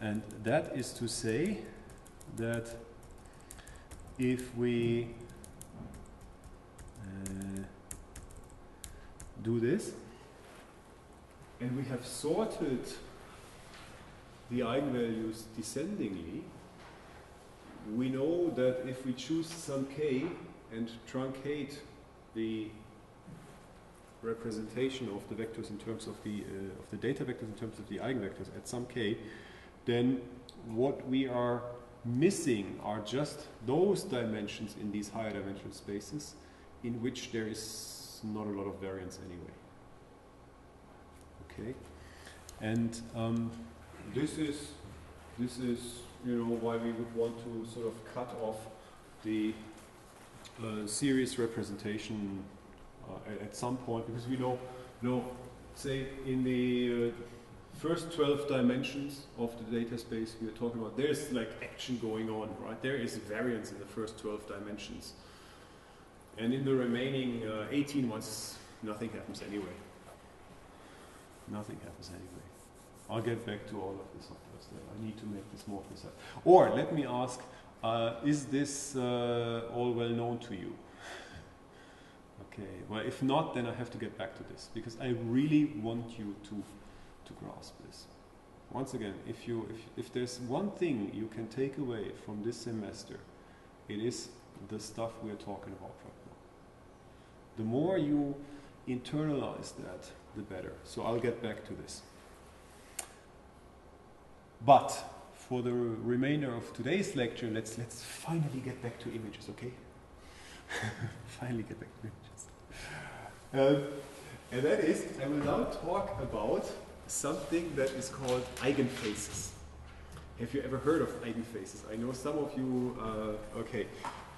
And that is to say that if we do this, and we have sorted the eigenvalues descendingly, we know that if we choose some k and truncate the representation of the vectors in terms of the data vectors in terms of the eigenvectors at some k, then what we are missing are just those dimensions in these higher dimensional spaces in which there is not a lot of variance anyway. Okay, and this is why we would want to sort of cut off the series representation at some point, because we know, say in the first 12 dimensions of the data space we are talking about, there's like action going on, right? There is variance in the first 12 dimensions. And in the remaining 18 ones, nothing happens anyway. Nothing happens anyway. I'll get back to all of this afterwards. I need to make this more precise. Or let me ask, is this all well known to you? Okay, well if not, then I have to get back to this, because I really want you to grasp this. Once again, if there's one thing you can take away from this semester, it is the stuff we are talking about right now. The more you internalize that, the better. So I'll get back to this. But for the remainder of today's lecture, let's finally get back to images, okay? Finally get back to images. And that is, I will now talk about something that is called eigenfaces. Have you ever heard of eigenfaces? I know some of you, okay.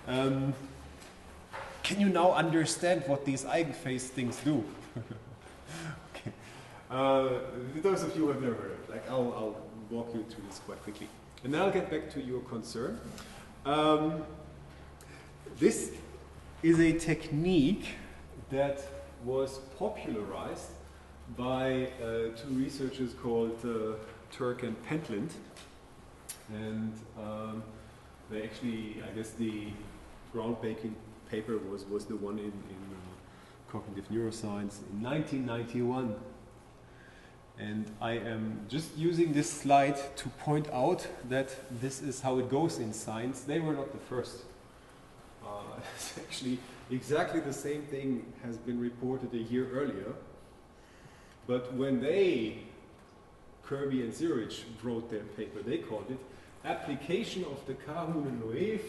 Can you now understand what these eigenface things do? Okay. Those of you who have never heard of it, like I'll walk you through this quite quickly. And then I'll get back to your concern. This is a technique that was popularized by two researchers called Turk and Pentland. And they actually, I guess the groundbreaking paper was the one in cognitive neuroscience in 1991. And I am just using this slide to point out that this is how it goes in science. They were not the first. It's actually exactly the same thing has been reported a year earlier. But when Kirby and Zurich wrote their paper, they called it Application of the Kahn-Loew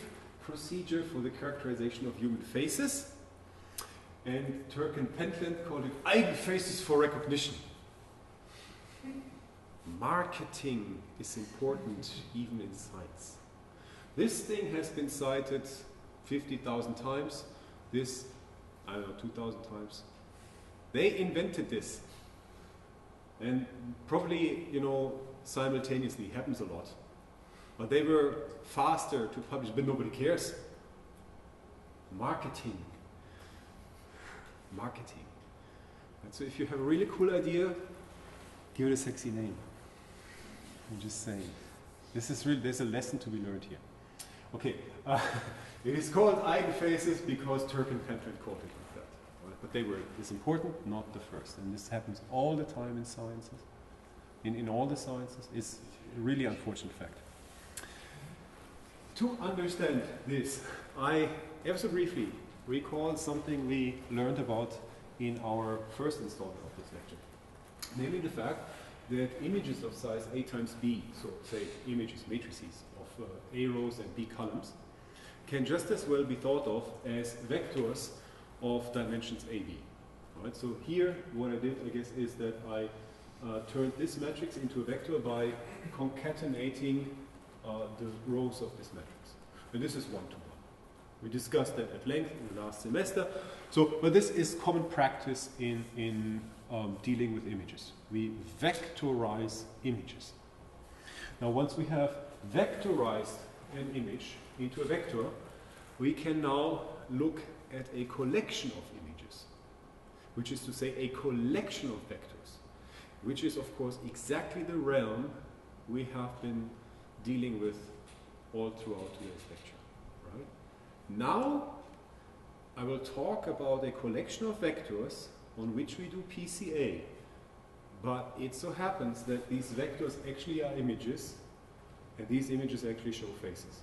Procedure for the Characterization of Human Faces. And Turk and Pentland called it Eigenfaces for Recognition. Marketing is important even in science. This thing has been cited 50,000 times. This, I don't know, 2,000 times. They invented this. And probably, simultaneously happens a lot. But they were faster to publish, but nobody cares. Marketing. Marketing. And so if you have a really cool idea, give it a sexy name. I'm just saying. There's a lesson to be learned here. Okay, it is called eigenfaces because Turk and Pentland called it like that. Right? But they were this important, not the first. And this happens all the time in sciences. In all the sciences. It's a really unfortunate fact. To understand this, I ever so briefly recall something we learned about in our first installment of this lecture. Namely the fact that images of size A times B, so say images, matrices of A rows and B columns, can just as well be thought of as vectors of dimensions AB. Right? So here what I did, I guess, is that I turned this matrix into a vector by concatenating the rows of this matrix. And this is one-to-one. We discussed that at length in the last semester. So, but this is common practice in dealing with images. We vectorize images. Now, once we have vectorized an image into a vector, we can now look at a collection of images, which is to say a collection of vectors, which is, of course, exactly the realm we have been dealing with all throughout today's lecture. Right? Now, I will talk about a collection of vectors on which we do PCA. But it so happens that these vectors actually are images, and these images actually show faces.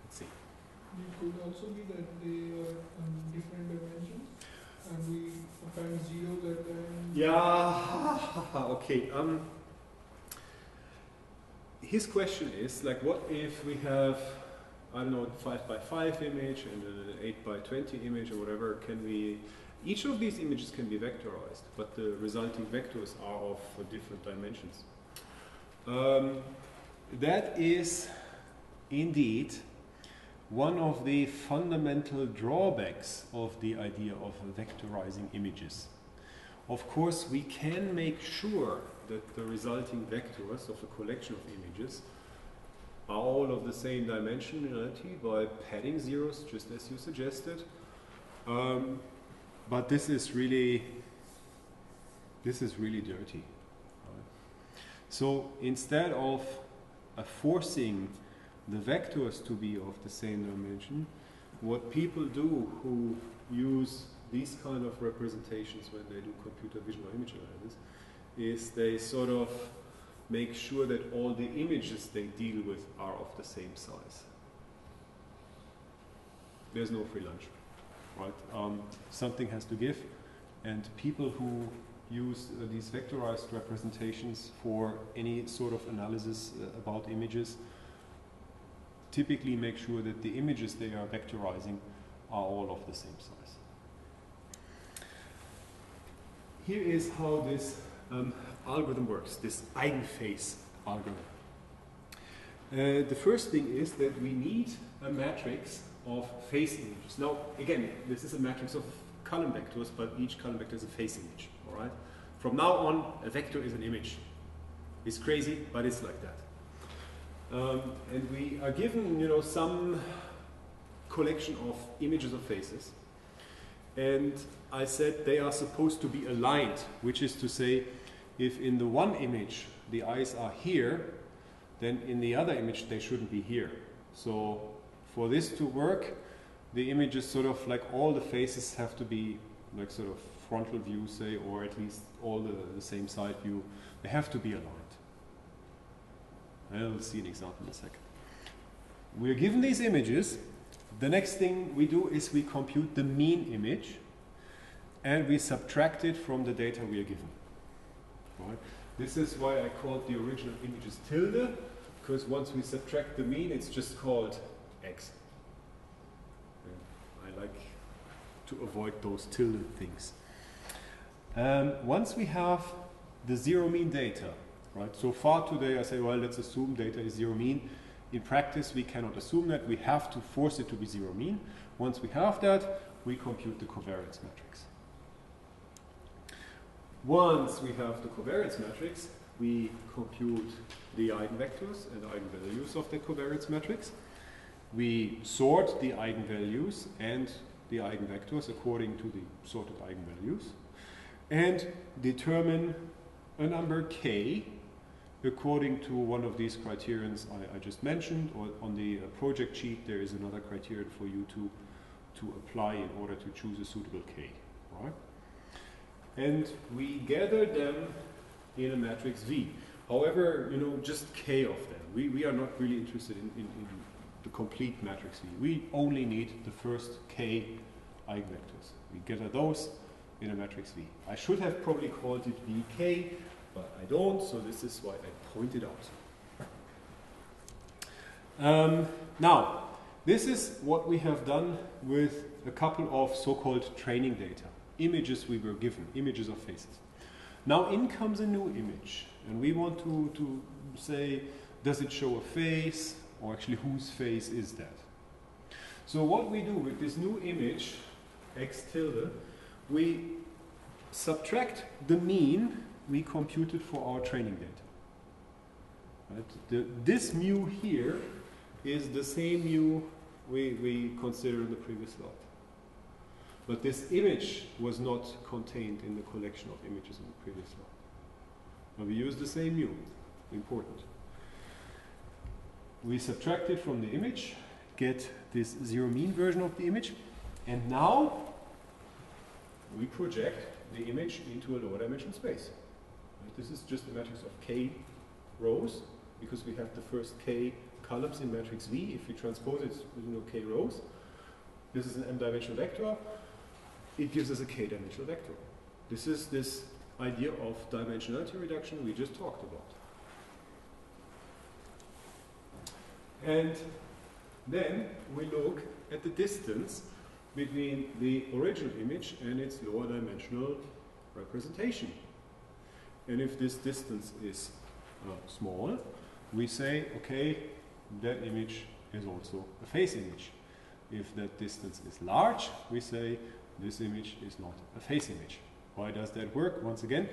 Let's see. It could also be that they are on different dimensions. And we append 0 that time. Yeah, okay. His question is, like, what if we have, I don't know, 5 by 5 image and an 8 by 20 image or whatever, can we, each of these images can be vectorized, but the resulting vectors are of different dimensions. That is indeed one of the fundamental drawbacks of the idea of vectorizing images. Of course, we can make sure that the resulting vectors of a collection of images are all of the same dimensionality by padding zeros, just as you suggested. But this is really dirty. So instead of forcing the vectors to be of the same dimension, what people do who use these kind of representations when they do computer vision or image analysis is they sort of make sure that all the images they deal with are of the same size. There's no free lunch, right? Something has to give, and people who use these vectorized representations for any sort of analysis about images typically make sure that the images they are vectorizing are all of the same size. Here is how this algorithm works, this eigenphase algorithm. The first thing is that we need a matrix of phase images. Now, again, this is a matrix of column vectors, but each column vector is a phase image, all right? From now on, a vector is an image. It's crazy, but it's like that. And we are given, some collection of images of faces. And I said they are supposed to be aligned, which is to say, if in the one image the eyes are here, then in the other image they shouldn't be here. So for this to work, the images sort of like all the faces have to be like sort of frontal view, say, or at least all the same side view. They have to be aligned. I'll see an example in a second. We're given these images. The next thing we do is we compute the mean image and we subtract it from the data we are given. Right? This is why I called the original images tilde, because once we subtract the mean, it's just called x. And I like to avoid those tilde things. Once we have the zero mean data, right? So far today I say, well, let's assume data is zero mean. In practice, we cannot assume that. We have to force it to be zero mean. Once we have that, we compute the covariance matrix. Once we have the covariance matrix, we compute the eigenvectors and eigenvalues of the covariance matrix. We sort the eigenvalues and the eigenvectors according to the sorted eigenvalues and determine a number k according to one of these criterions I just mentioned, or on the project sheet there is another criterion for you to apply in order to choose a suitable k. Right? And we gather them in a matrix V. However, just k of them. We are not really interested in the complete matrix V. We only need the first k eigenvectors. We gather those in a matrix V. I should have probably called it Vk, but I don't, so this is why I pointed out. Now, this is what we have done with a couple of so-called training data, images we were given, images of faces. Now in comes a new image, and we want to say, does it show a face, or actually whose face is that? So what we do with this new image, x tilde, we subtract the mean we computed for our training data. Right? This mu here is the same mu we considered in the previous slide. But this image was not contained in the collection of images in the previous slide. Now we use the same mu, important. We subtract it from the image, get this zero mean version of the image, and now we project the image into a lower dimensional space. Right? This is just a matrix of k rows, because we have the first k columns in matrix V. If we transpose it, k rows. This is an m-dimensional vector. it gives us a k-dimensional vector. This is this idea of dimensionality reduction we just talked about. And then we look at the distance between the original image and its lower dimensional representation. And if this distance is small, we say, okay, that image is also a phase image. If that distance is large, we say this image is not a phase image. Why does that work? Once again,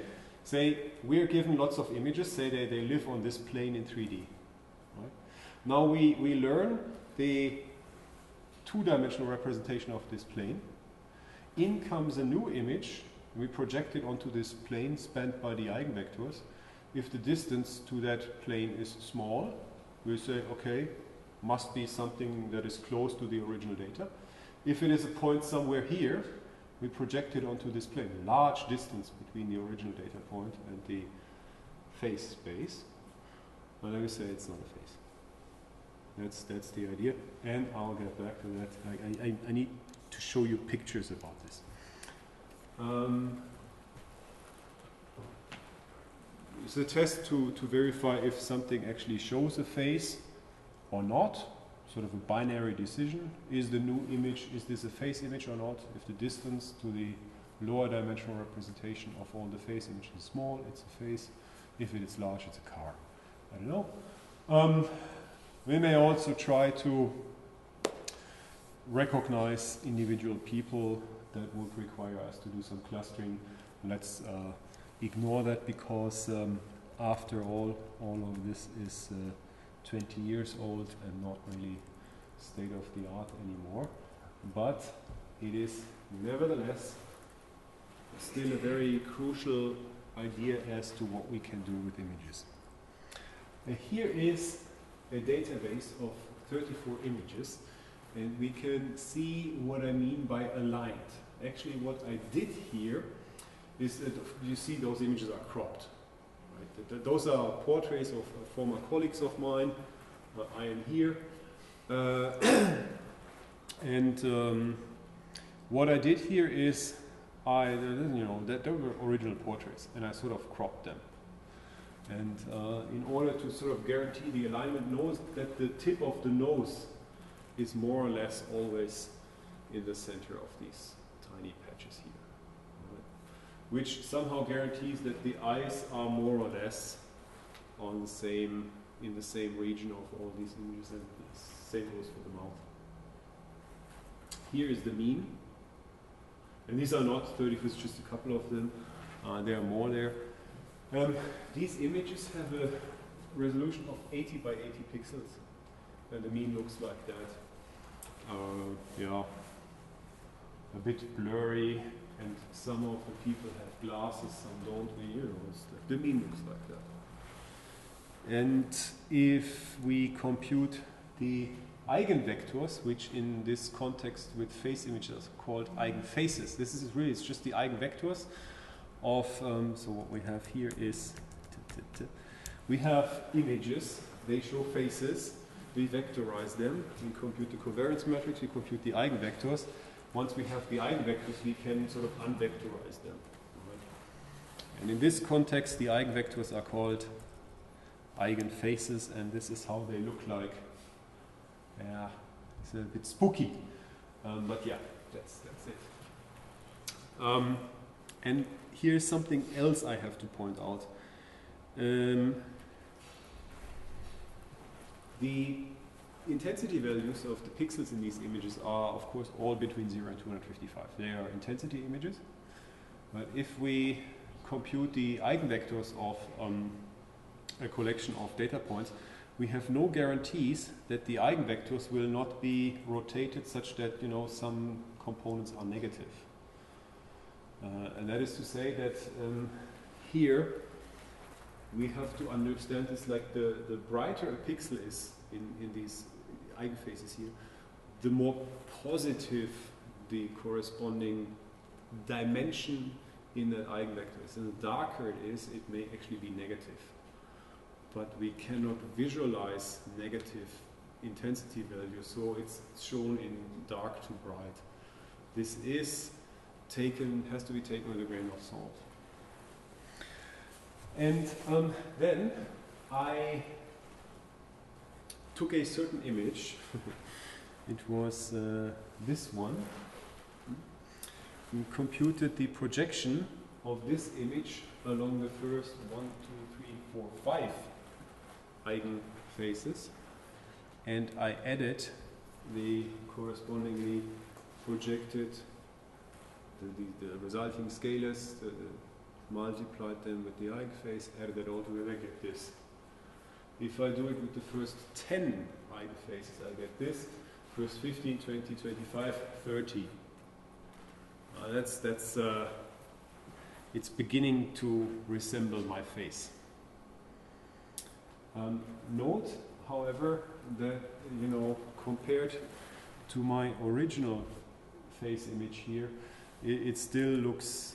say we're given lots of images, say they live on this plane in 3D. Right? Now we learn the two-dimensional representation of this plane. In comes a new image, we project it onto this plane spanned by the eigenvectors. If the distance to that plane is small, we say, okay, must be something that is close to the original data. If it is a point somewhere here, we project it onto this plane. Large distance between the original data point and the phase space. And then we say it's not a phase. That's the idea. And I'll get back to that. I need to show you pictures about this. It's a test to verify if something actually shows a phase or not, sort of a binary decision. Is the new image, is this a phase image or not? If the distance to the lower dimensional representation of all the phase images is small, it's a phase. If it is large, it's a car. I don't know. We may also try to recognize individual people. That would require us to do some clustering. Let's ignore that because after all of this is 20 years old and not really state of the art anymore. But it is nevertheless still a very crucial idea as to what we can do with images. Here is a database of 34 images, and we can see what I mean by aligned. Actually, what I did here is that you see those images are cropped. Right? Those are portraits of former colleagues of mine. I am here. What I did here is, that they were original portraits, and I sort of cropped them. And in order to sort of guarantee the alignment, notice that the tip of the nose is more or less always in the center of these tiny patches here, right? Which somehow guarantees that the eyes are more or less on the same, in the same region of all these images, and the same goes for the mouth. Here is the mean, and these are not 30, it's just a couple of them. There are more there. These images have a resolution of 80 by 80 pixels, and the mean looks like that. Yeah, a bit blurry, and some of the people have glasses, some don't. The mean looks like that. And if we compute the eigenvectors, which in this context with phase images are called eigenfaces, this is really, it's just the eigenvectors of, so what we have here is, we have images, they show faces, we vectorize them, we compute the covariance matrix, we compute the eigenvectors. Once we have the eigenvectors, we can sort of unvectorize them. Right? And in this context, the eigenvectors are called eigenfaces, and this is how they look like. Yeah, it's a bit spooky, but yeah, that's it. And here's something else I have to point out. The intensity values of the pixels in these images are, of course, all between 0 and 255. They are intensity images. But if we compute the eigenvectors of a collection of data points, we have no guarantees that the eigenvectors will not be rotated such that, some components are negative. And that is to say that here we have to understand this, like the brighter a pixel is in these eigenfaces here, the more positive the corresponding dimension in that eigenvector is. And the darker it is, it may actually be negative. But we cannot visualize negative intensity values, so it's shown in dark to bright. This is has to be taken with a grain of salt. And then I took a certain image. It was this one. We computed the projection of this image along the first 1, 2, 3, 4, 5 eigenfaces, and I added the correspondingly projected, the resulting scalars, multiplied them with the eigenface, added it all together, I get this. If I do it with the first 10 eigenfaces, I get this. First 15, 20, 25, 30. It's beginning to resemble my face. Note, however, that, you know, compared to my original face image here, it still looks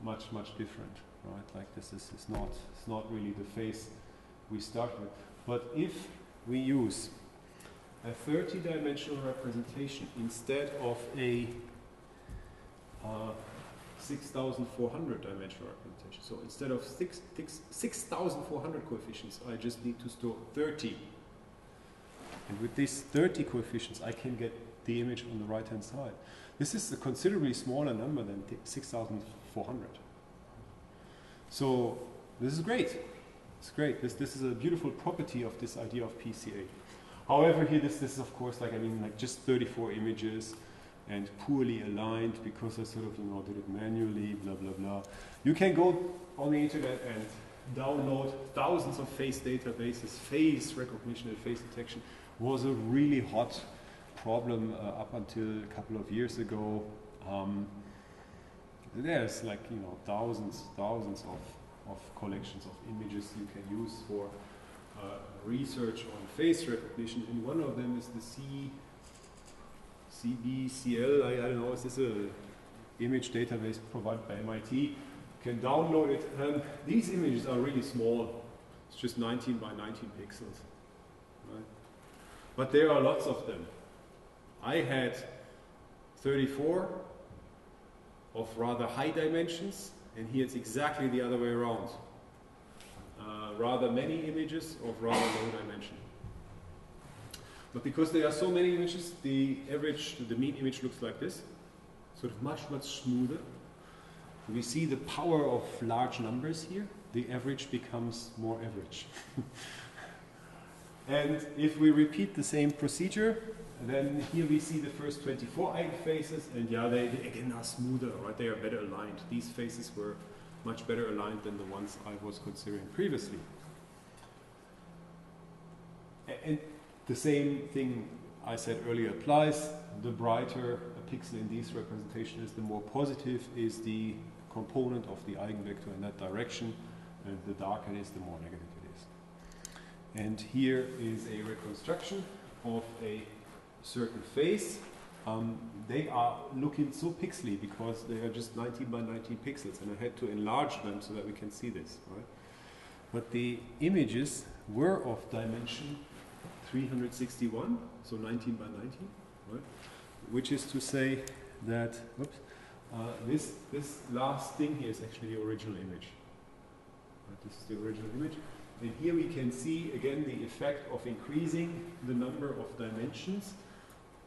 much different, right? Like this is it's not really the face we start with. But if we use a 30-dimensional representation instead of a 6,400 dimensional representation. So instead of 6,400 coefficients, I just need to store 30. And with these 30 coefficients, I can get the image on the right-hand side. This is a considerably smaller number than 6,400. So this is great. It's great. This is a beautiful property of this idea of PCA. However, here this is of course like just 34 images and poorly aligned because I sort of did it manually, blah blah blah. You can go on the internet and download thousands of face databases. Face recognition and face detection was a really hot problem up until a couple of years ago. There's thousands of collections of images you can use for research on face recognition, and one of them is the CBCL, I don't know, is this a image database provided by MIT? You can download it. These images are really small. It's just 19 by 19 pixels. Right? But there are lots of them. I had 34 of rather high dimensions, and here it's exactly the other way around. Rather many images of rather low dimension. But because there are so many images, the mean image looks like this, sort of much smoother. We see the power of large numbers here. The average becomes more average. And if we repeat the same procedure, then here we see the first 24 eigenfaces, and yeah, they again are smoother, right? They are better aligned. These faces were much better aligned than the ones I was considering previously. And the same thing I said earlier applies. The brighter a pixel in this representation is, the more positive is the component of the eigenvector in that direction, and the darker it is, the more negative it is. And here is a reconstruction of a certain face. They are looking so pixely because they are just 19 by 19 pixels, and I had to enlarge them so that we can see this, right? But the images were of dimension 361, so 19 by 19, right? Which is to say that this last thing here is actually the original image. Right? This is the original image. And here we can see again the effect of increasing the number of dimensions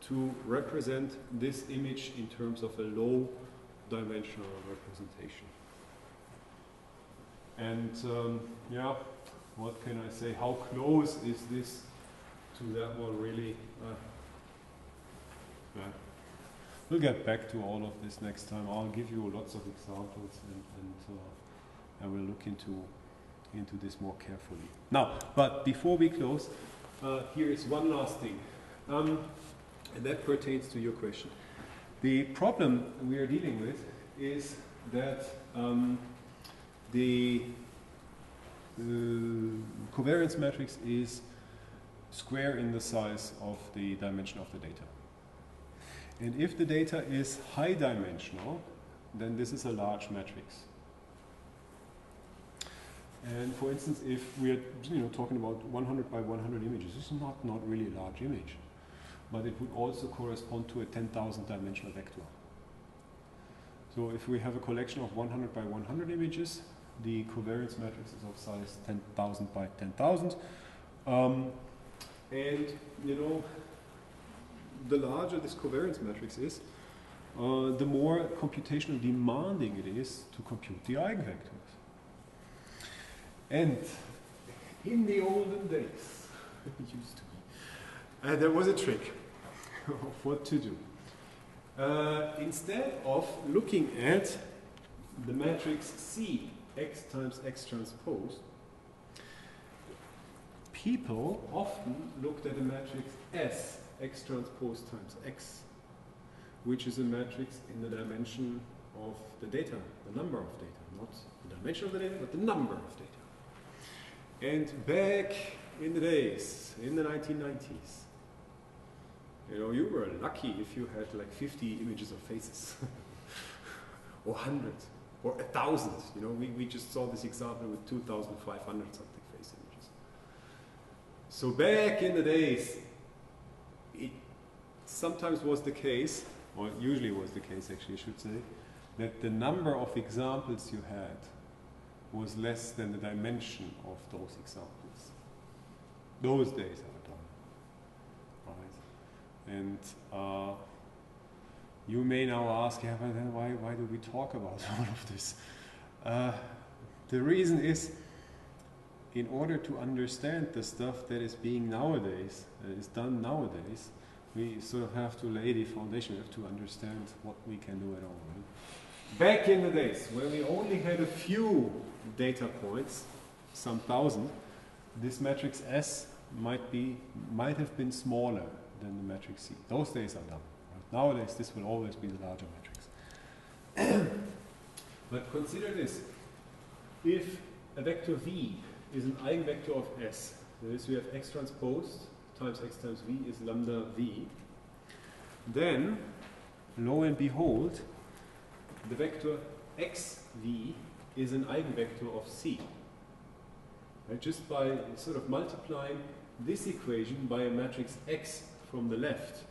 to represent this image in terms of a low dimensional representation. And yeah, what can I say? How close is this to that one really? Yeah. We'll get back to all of this next time. I'll give you lots of examples, and we'll look into this more carefully. Now, but before we close, here is one last thing. And that pertains to your question. The problem we are dealing with is that the covariance matrix is square in the size of the dimension of the data. And if the data is high dimensional, then this is a large matrix. And for instance, if we're talking about 100 by 100 images, this is not really a large image, but it would also correspond to a 10,000 dimensional vector. So if we have a collection of 100 by 100 images, the covariance matrix is of size 10,000 by 10,000. And you know, the larger this covariance matrix is, the more computationally demanding it is to compute the eigenvectors. And in the olden days, it used to be, there was a trick of what to do. Instead of looking at the matrix C, x times x transpose, people often looked at a matrix S, x transpose times x, which is a matrix in the dimension of the data, the number of data, not the dimension of the data, but the number of data. And back in the days, in the 1990s, you know, you were lucky if you had like 50 images of faces, or 100, or 1,000. You know, we just saw this example with 2,500 something face images. So back in the days, it sometimes was the case, or usually was the case actually, I should say, that the number of examples you had was less than the dimension of those examples. Those days are done, right? And you may now ask, yeah, but then why do we talk about all of this? The reason is, in order to understand the stuff that is being nowadays, is done nowadays, we sort of have to lay the foundation. We have to understand what we can do at all. Right? Back in the days, when we only had a few data points, some thousand, this matrix S might have been smaller than the matrix C. Those days are done. Right? Nowadays, this will always be the larger matrix. But consider this: if a vector V is an eigenvector of S, that is, we have x transposed times x times v is lambda v, then, lo and behold, the vector xv is an eigenvector of C. Right? Just by sort of multiplying this equation by a matrix X from the left,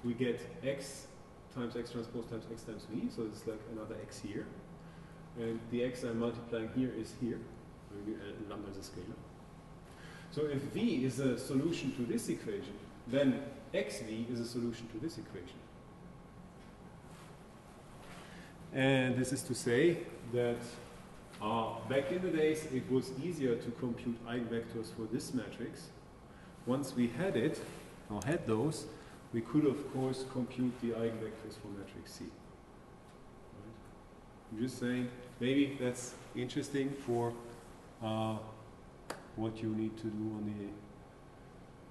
we get x times x transpose times x times v, so it's like another x here. And the x I'm multiplying here is here, lambda is a scalar. So if v is a solution to this equation, then xv is a solution to this equation. And this is to say that back in the days it was easier to compute eigenvectors for this matrix. Once we had it, or had those, we could of course compute the eigenvectors for matrix C. Right? I'm just saying, maybe that's interesting for what you need to do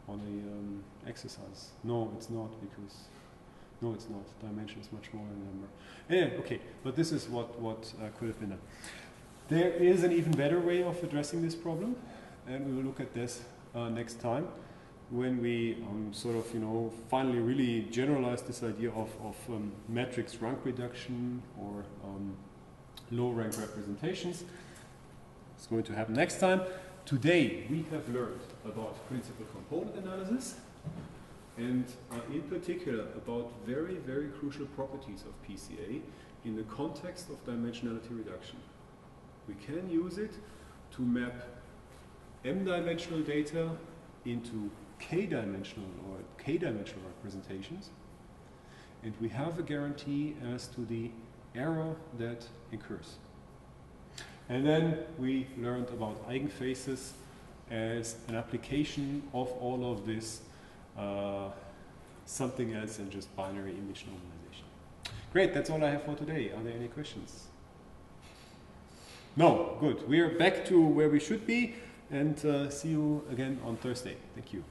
on the exercise. No, it's not, because no, it's not. Dimension is much more than number. Yeah, okay, but this is what could have been done. There is an even better way of addressing this problem, and we will look at this next time when we sort of, you know, finally really generalize this idea of matrix rank reduction or low rank representations. It's going to happen next time. Today we have learned about principal component analysis, and in particular about very, very crucial properties of PCA in the context of dimensionality reduction. We can use it to map m-dimensional data into k-dimensional or k-dimensional representations, and we have a guarantee as to the error that occurs. And then we learned about eigenfaces as an application of all of this, something else than just binary image normalization. Great, that's all I have for today. Are there any questions? No, good. We are back to where we should be, and see you again on Thursday. Thank you.